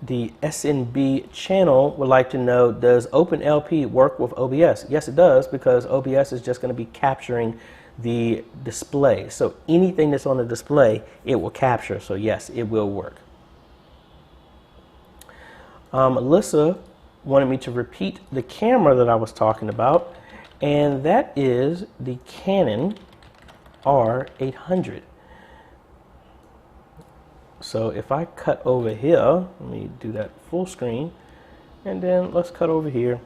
The SNB channel would like to know, does OpenLP work with OBS? Yes, it does, because OBS is just going to be capturing the display. So anything that's on the display, it will capture. So yes, it will work. Alyssa wanted me to repeat the camera that I was talking about, and that is the Canon R800. So if I cut over here, let me do that full screen, and then let's cut over here.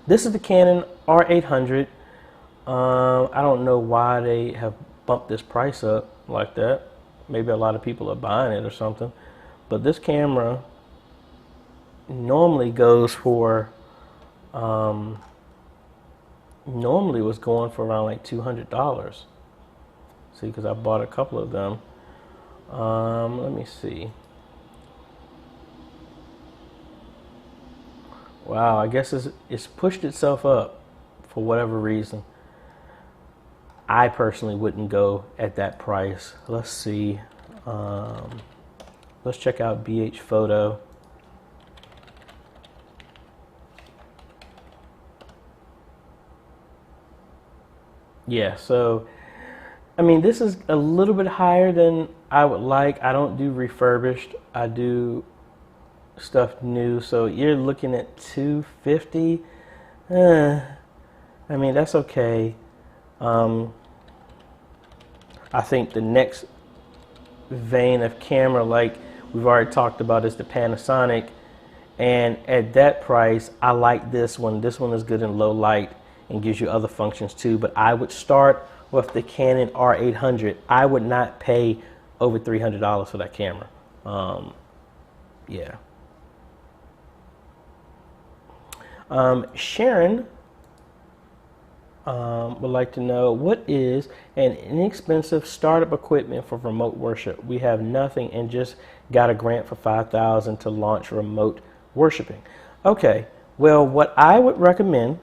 This is the Canon R800. I don't know why they have bumped this price up like that. Maybe a lot of people are buying it or something. But this camera normally goes for, normally was going for around like $200. See, because I bought a couple of them. Let me see. Wow, I guess it's pushed itself up for whatever reason. I personally wouldn't go at that price. Let's see. Let's check out BH Photo. Yeah, so I mean, this is a little bit higher than I would like. I don't do refurbished. I do stuff new. So you're looking at $250. I mean, that's okay. I think the next vein of camera, like we've already talked about, is the Panasonic. And at that price, I like this one. This one is good in low light and gives you other functions too. But I would start with the Canon R800. I would not pay over $300 for that camera. Yeah. Sharon would like to know, what is an inexpensive startup equipment for remote worship? We have nothing and just got a grant for $5,000 to launch remote worshiping. Okay, well, what I would recommend,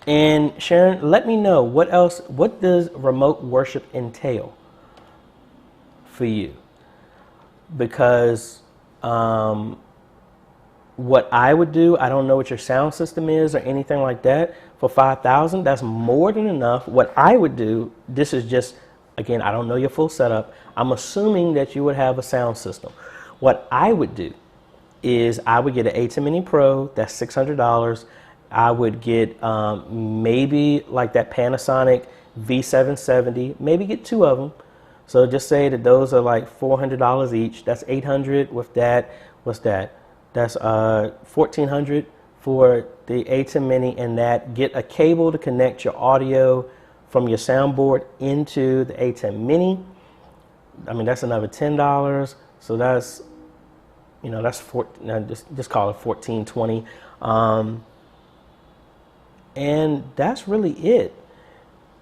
and Sharon, let me know what does remote worship entail for you? Because what I would do, I don't know what your sound system is or anything like that. For $5,000, that's more than enough. What I would do, this is just, again, I don't know your full setup. I'm assuming that you would have a sound system. What I would do is I would get an AJay Mini Pro, that's $600. I would get maybe like that Panasonic V770, maybe get two of them. So just say that those are like $400 each. That's $800 with that. What's that? That's $1,400 for the AJay Mini, and that. Get a cable to connect your audio from your soundboard into the AJay Mini. I mean, that's another $10. So that's, you know, that's just call it $1,420. And that's really it.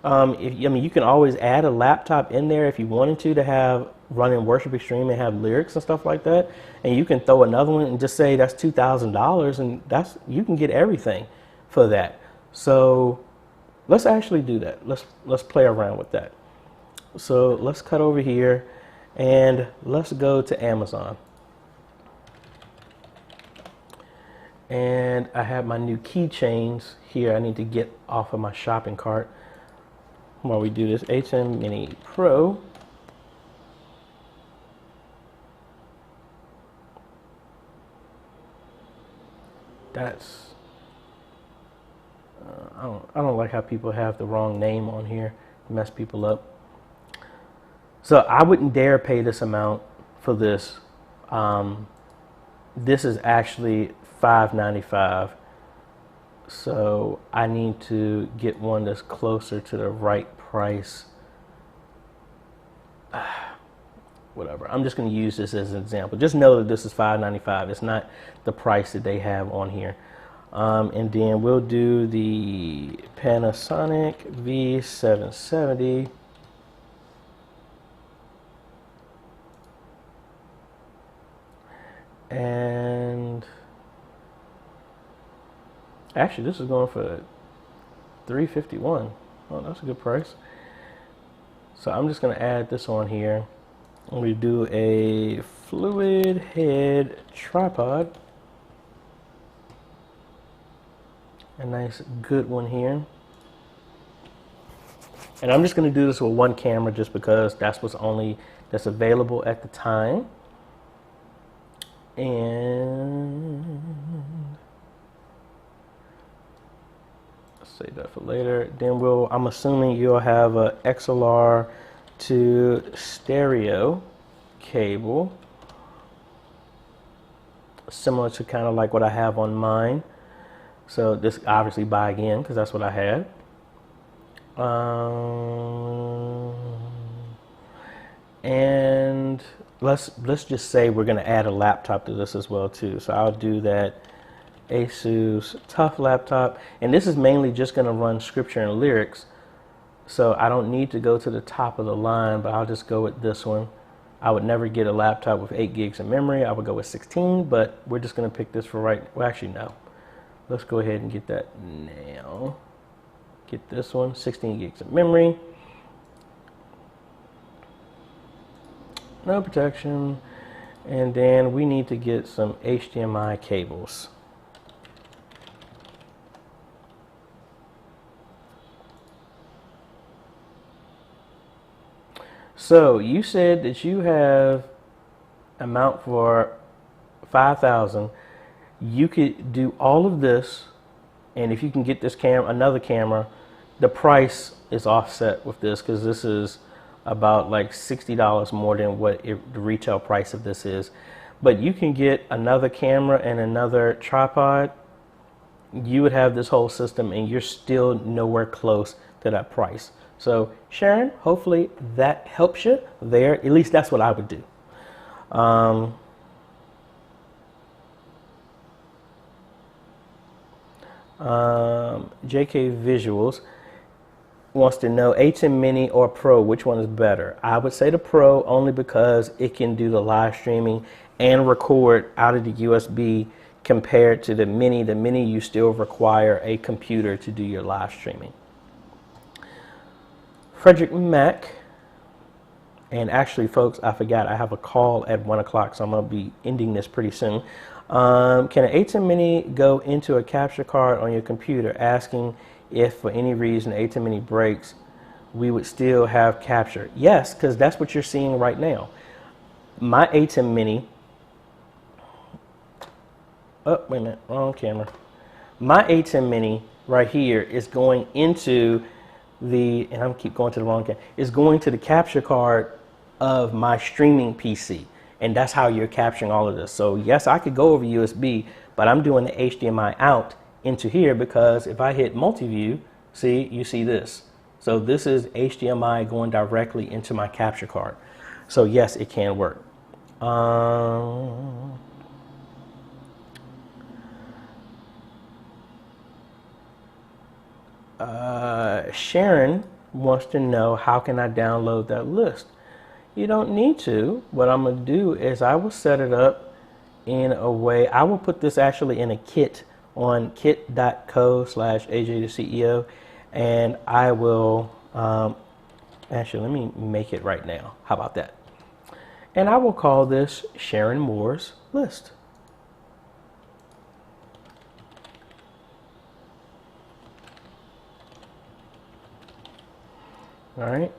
I mean, you can always add a laptop in there if you wanted to have running Worship Extreme and have lyrics and stuff like that. And you can throw another one and just say that's $2,000, and you can get everything for that. So let's actually do that. Let's play around with that. So let's cut over here and let's go to Amazon. And I have my new keychains here. I need to get off of my shopping cart while we do this. AJay Mini Pro. That's I don't like how people have the wrong name on here, mess people up. So I wouldn't dare pay this amount for this. This is actually $595. So I need to get one that's closer to the right price. Whatever. I'm just going to use this as an example. Just know that this is $595. It's not the price that they have on here. And then we'll do the Panasonic V770. And actually, this is going for $351. Oh, that's a good price. So I'm just going to add this on here. We do a fluid head tripod. A nice good one here. And I'm just going to do this with one camera just because that's that's available at the time. And save that for later. Then I'm assuming you'll have a XLR to stereo cable, similar to kind of like what I have on mine. So this obviously buy again because that's what I had. And let's just say we're going to add a laptop to this as well too. So I'll do that. Asus Tough laptop, and this is mainly just going to run scripture and lyrics, so I don't need to go to the top of the line, but I'll just go with this one. I would never get a laptop with 8 gigs of memory. I would go with 16, but we're just going to pick this for well, actually no, let's go ahead and get that now. Get this one, 16 gigs of memory, no protection, and then we need to get some HDMI cables. So you said that you have amount for 5,000. You could do all of this, and if you can get this another camera, the price is offset with this because this is about like $60 more than what the retail price of this is. But you can get another camera and another tripod. You would have this whole system, and you're still nowhere close to that price. So Sharon, hopefully that helps you there. At least that's what I would do. JK Visuals wants to know A10 Mini or Pro, which one is better? I would say the Pro only because it can do the live streaming and record out of the USB compared to the Mini. The Mini, you still require a computer to do your live streaming. Frederick Mack, and actually folks, I forgot I have a call at 1 o'clock, so I'm going to be ending this pretty soon. Can an A10 Mini go into a capture card on your computer? Asking if for any reason A10 Mini breaks, we would still have capture. Yes, because that's what you're seeing right now. My A10 Mini, oh wait a minute, wrong camera. My A10 Mini right here is going into and I'm keep going to the wrong camera, is going to the capture card of my streaming PC. And that's how you're capturing all of this. So yes, I could go over USB, but I'm doing the HDMI out into here because if I hit multi-view, see, you see this. So this is HDMI going directly into my capture card. So yes, it can work. Sharon wants to know, how can I download that list? You don't need to. What I'm going to do is I will set it up in a way. I will put this actually in a kit on kit.co/AJaytheCEO, and I will actually, let me make it right now. How about that? And I will call this Sharon Moore's list. All right,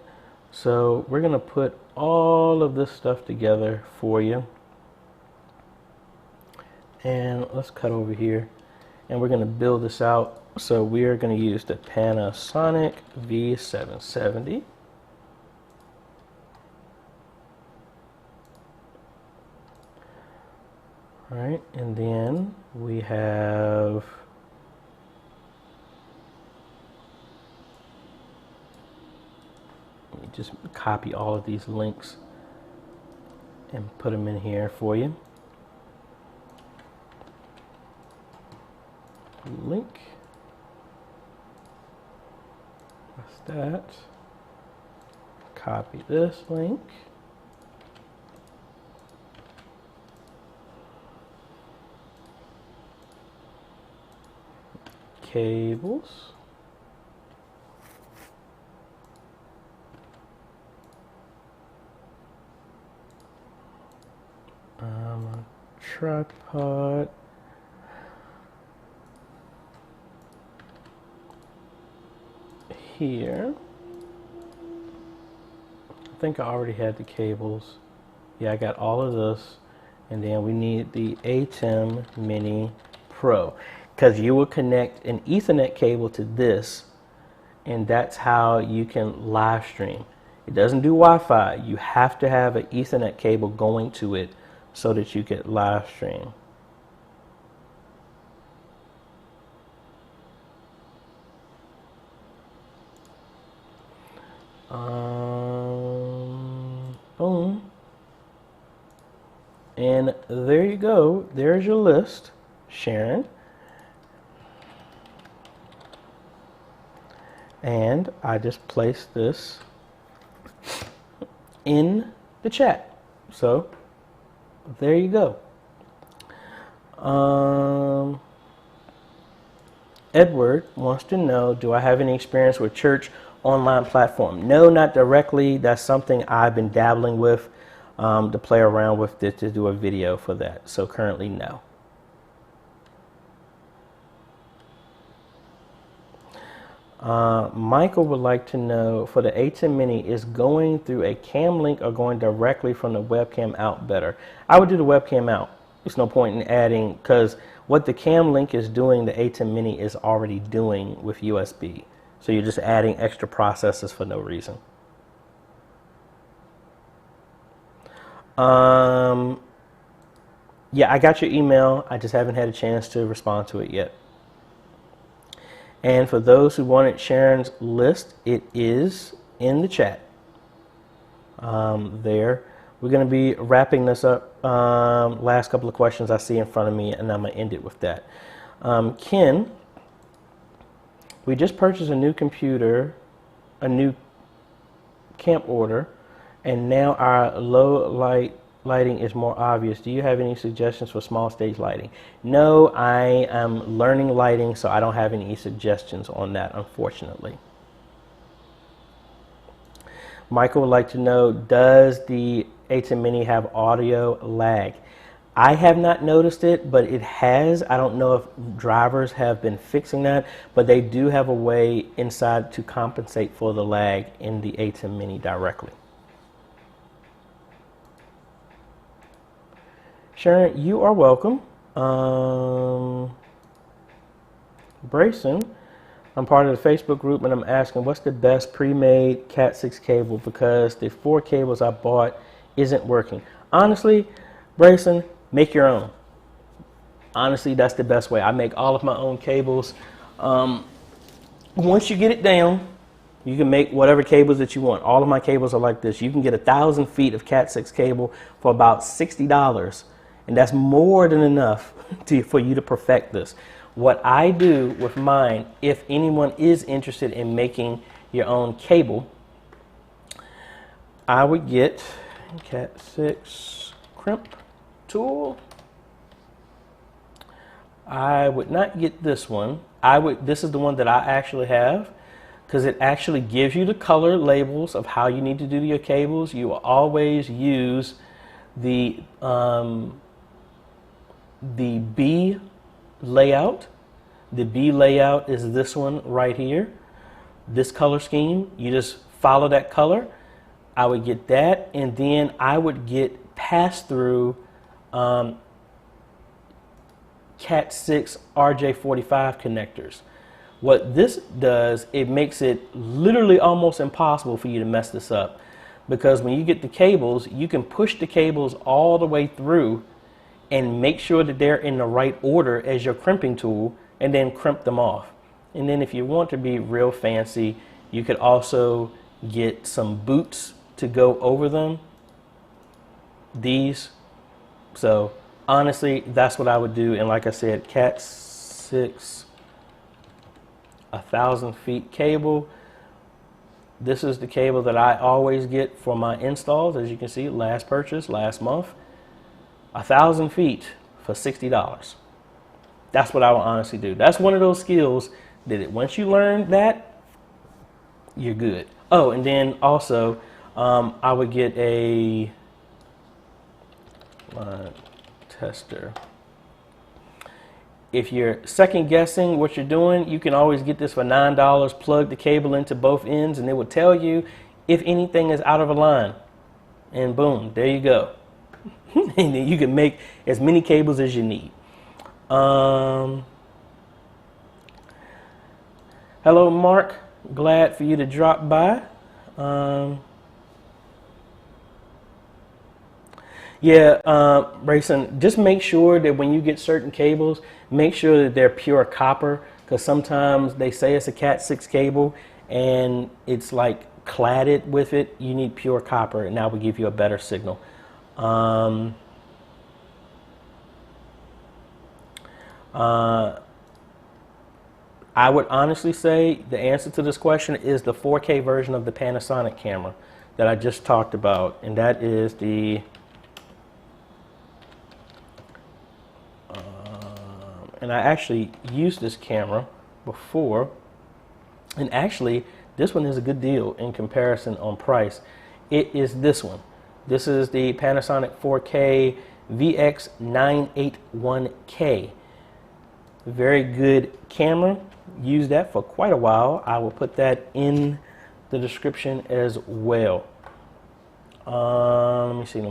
so we're going to put all of this stuff together for you. And let's cut over here, and we're going to build this out. So we are going to use the Panasonic V770. All right, and then we have just copy all of these links and put them in here for you. Link. That's that. Copy this link. Cables. Tripod. Here. think I already had the cables. Yeah, I got all of this. And then we need the ATEM Mini Pro, because you will connect an Ethernet cable to this, and that's how you can live stream. It doesn't do Wi-Fi. You have to have an Ethernet cable going to it so that you can live stream. Boom. And there you go. There's your list, Sharon. And I just placed this in the chat. So there you go. Edward wants to know, do I have any experience with church online platform? No, not directly. That's something I've been dabbling with to play around with to do a video for that. So currently, no. Michael would like to know, for the ATEM Mini, is going through a cam link or going directly from the webcam out better? I would do the webcam out. There's no point in adding, because what the cam link is doing, the ATEM Mini is already doing with USB. So you're just adding extra processes for no reason. Yeah, I got your email. I just haven't had a chance to respond to it yet. And for those who wanted Sharon's list, it is in the chat there. We're going to be wrapping this up. Last couple of questions I see in front of me, and I'm going to end it with that. Ken, we just purchased a new computer, a new camp order, and now our low lighting is more obvious. Do you have any suggestions for small stage lighting? No, I am learning lighting, so I don't have any suggestions on that, unfortunately. Michael would like to know, does the ATEM Mini have audio lag? I have not noticed it, but it has. I don't know if drivers have been fixing that, but they do have a way inside to compensate for the lag in the ATEM Mini directly. Sharon, you are welcome. Brayson, I'm part of the Facebook group, and I'm asking, what's the best pre-made Cat 6 cable, because the 4 cables I bought isn't working. Honestly, Brayson, make your own. Honestly, that's the best way. I make all of my own cables. Once you get it down, you can make whatever cables that you want. All of my cables are like this. You can get 1,000 feet of Cat 6 cable for about $60. And that's more than enough for you to perfect this. What I do with mine, if anyone is interested in making your own cable, I would get Cat 6 crimp tool. I would not get this one. This is the one that I actually have, because it actually gives you the color labels of how you need to do your cables. You will always use the B layout. The B layout is this one right here, this color scheme. You just follow that color. I would get that, and then I would get pass-through Cat 6 RJ45 connectors. What this does, it makes it literally almost impossible for you to mess this up, because when you get the cables, you can push the cables all the way through and make sure that they're in the right order as your crimping tool, and then crimp them off. And then if you want to be real fancy, you could also get some boots to go over them, these. So honestly, that's what I would do. And like I said, Cat 6, 1,000 feet cable. This is the cable that I always get for my installs. As you can see, last purchase, last month. 1,000 feet for $60. That's what I would honestly do. That's one of those skills that once you learn that, you're good. Oh, and then also, I would get a line tester. If you're second guessing what you're doing, you can always get this for $9, plug the cable into both ends, and it will tell you if anything is out of a line. And boom, there you go. And then you can make as many cables as you need. Hello, Mark. Glad for you to drop by. Brayson, just make sure that when you get certain cables, make sure that they're pure copper, because sometimes they say it's a Cat 6 cable and it's like cladded with it. You need pure copper, and that will give you a better signal. I would honestly say the answer to this question is the 4K version of the Panasonic camera that I just talked about, and that is the and I actually used this camera before, and actually this one is a good deal in comparison on price. It is this one. This is the Panasonic 4K VX981K. Very good camera. Used that for quite a while. I will put that in the description as well. Let me see.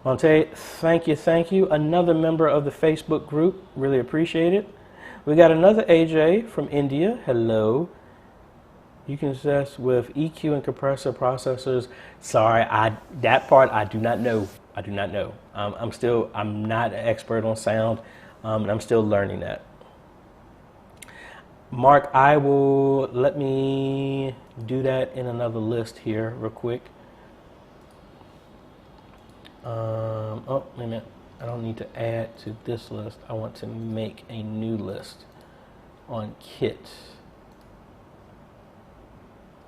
Monte, thank you. Another member of the Facebook group. Really appreciate it. We got another AJ from India. Hello. You can assess with EQ and compressor processors. Sorry, that part I do not know. I'm not an expert on sound, and I'm still learning that. Mark, let me do that in another list here real quick. Oh, wait a minute. I don't need to add to this list. I want to make a new list on kit.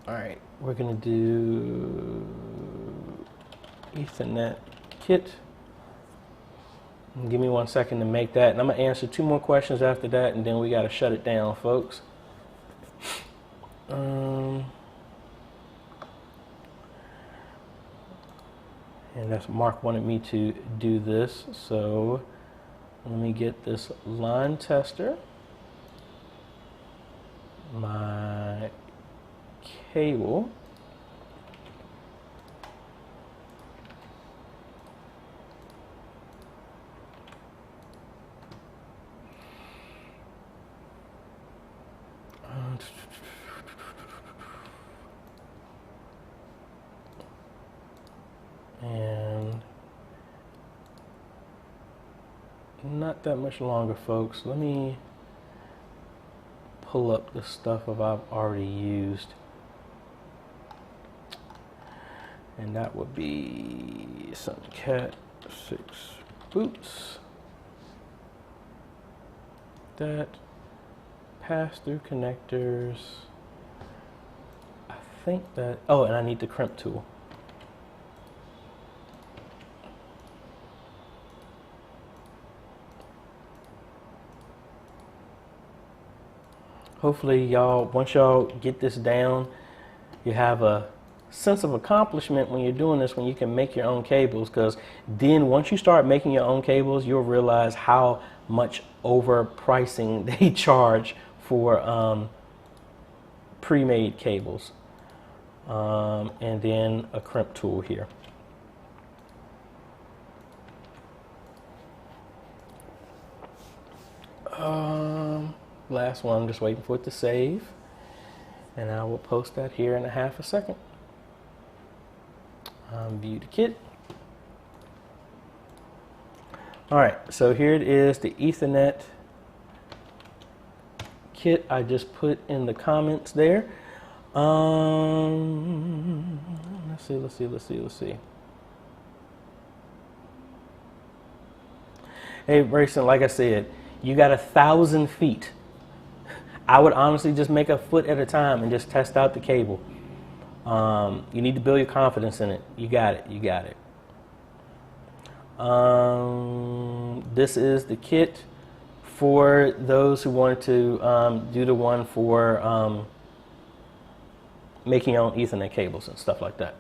All right, we're gonna do Ethernet kit. Give me 1 second to make that, and I'm gonna answer 2 more questions after that, and then we gotta shut it down, folks. And that's Mark wanted me to do this, so let me get this line tester, my cable, and not that much longer, folks. Let me pull up the stuff that I've already used, and that would be some Cat 6 boots, that pass-through connectors, I think that, oh, and I need the crimp tool. Hopefully y'all, once y'all get this down, you have a sense of accomplishment when you're doing this, when you can make your own cables, because then once you start making your own cables, you'll realize how much overpricing they charge for pre-made cables. And then a crimp tool here. Last one, I'm just waiting for it to save, and I will post that here in a half a second. View the kit. All right, so here it is, the Ethernet kit I just put in the comments there. Let's see. Hey, Brayson, like I said, you got 1,000 feet. I would honestly just make a foot at a time and just test out the cable. You need to build your confidence in it. You got it. This is the kit for those who wanted to do the one for making your own Ethernet cables and stuff like that.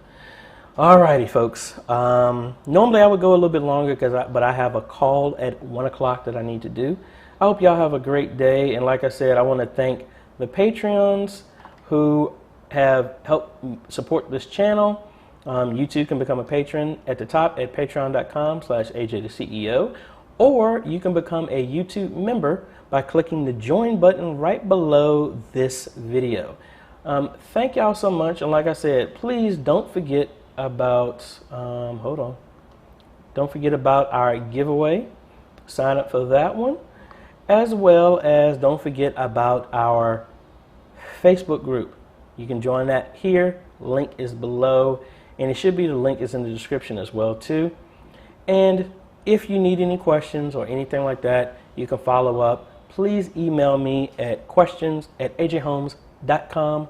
Alrighty, folks. Normally I would go a little bit longer, but I have a call at 1 o'clock that I need to do. I hope y'all have a great day, and like I said, I want to thank the Patreons who have helped support this channel. You too can become a patron at the top at patreon.com/AJaytheCEO, or you can become a YouTube member by clicking the join button right below this video. Thank y'all so much, and like I said, please don't forget about don't forget about our giveaway. Sign up for that one, as well as don't forget about our Facebook group. You can join that here. Link is below, and it should be, the link is in the description as well too. And if you need any questions or anything like that, you can follow up. Please email me at questions@ajayhomes.com.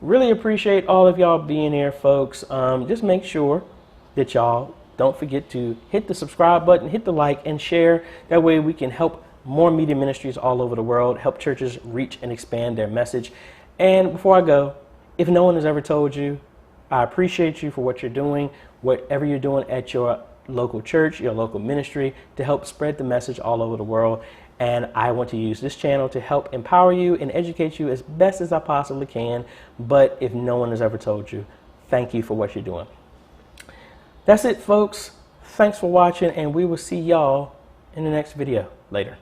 Really appreciate all of y'all being here, folks. Just make sure that y'all don't forget to hit the subscribe button, hit the like, and share. That way we can help more media ministries all over the world, help churches reach and expand their message. And before I go, if no one has ever told you, I appreciate you for what you're doing, whatever you're doing at your local church, your local ministry, to help spread the message all over the world. And I want to use this channel to help empower you and educate you as best as I possibly can. But if no one has ever told you, thank you for what you're doing. That's it, folks. Thanks for watching, and we will see y'all in the next video. Later.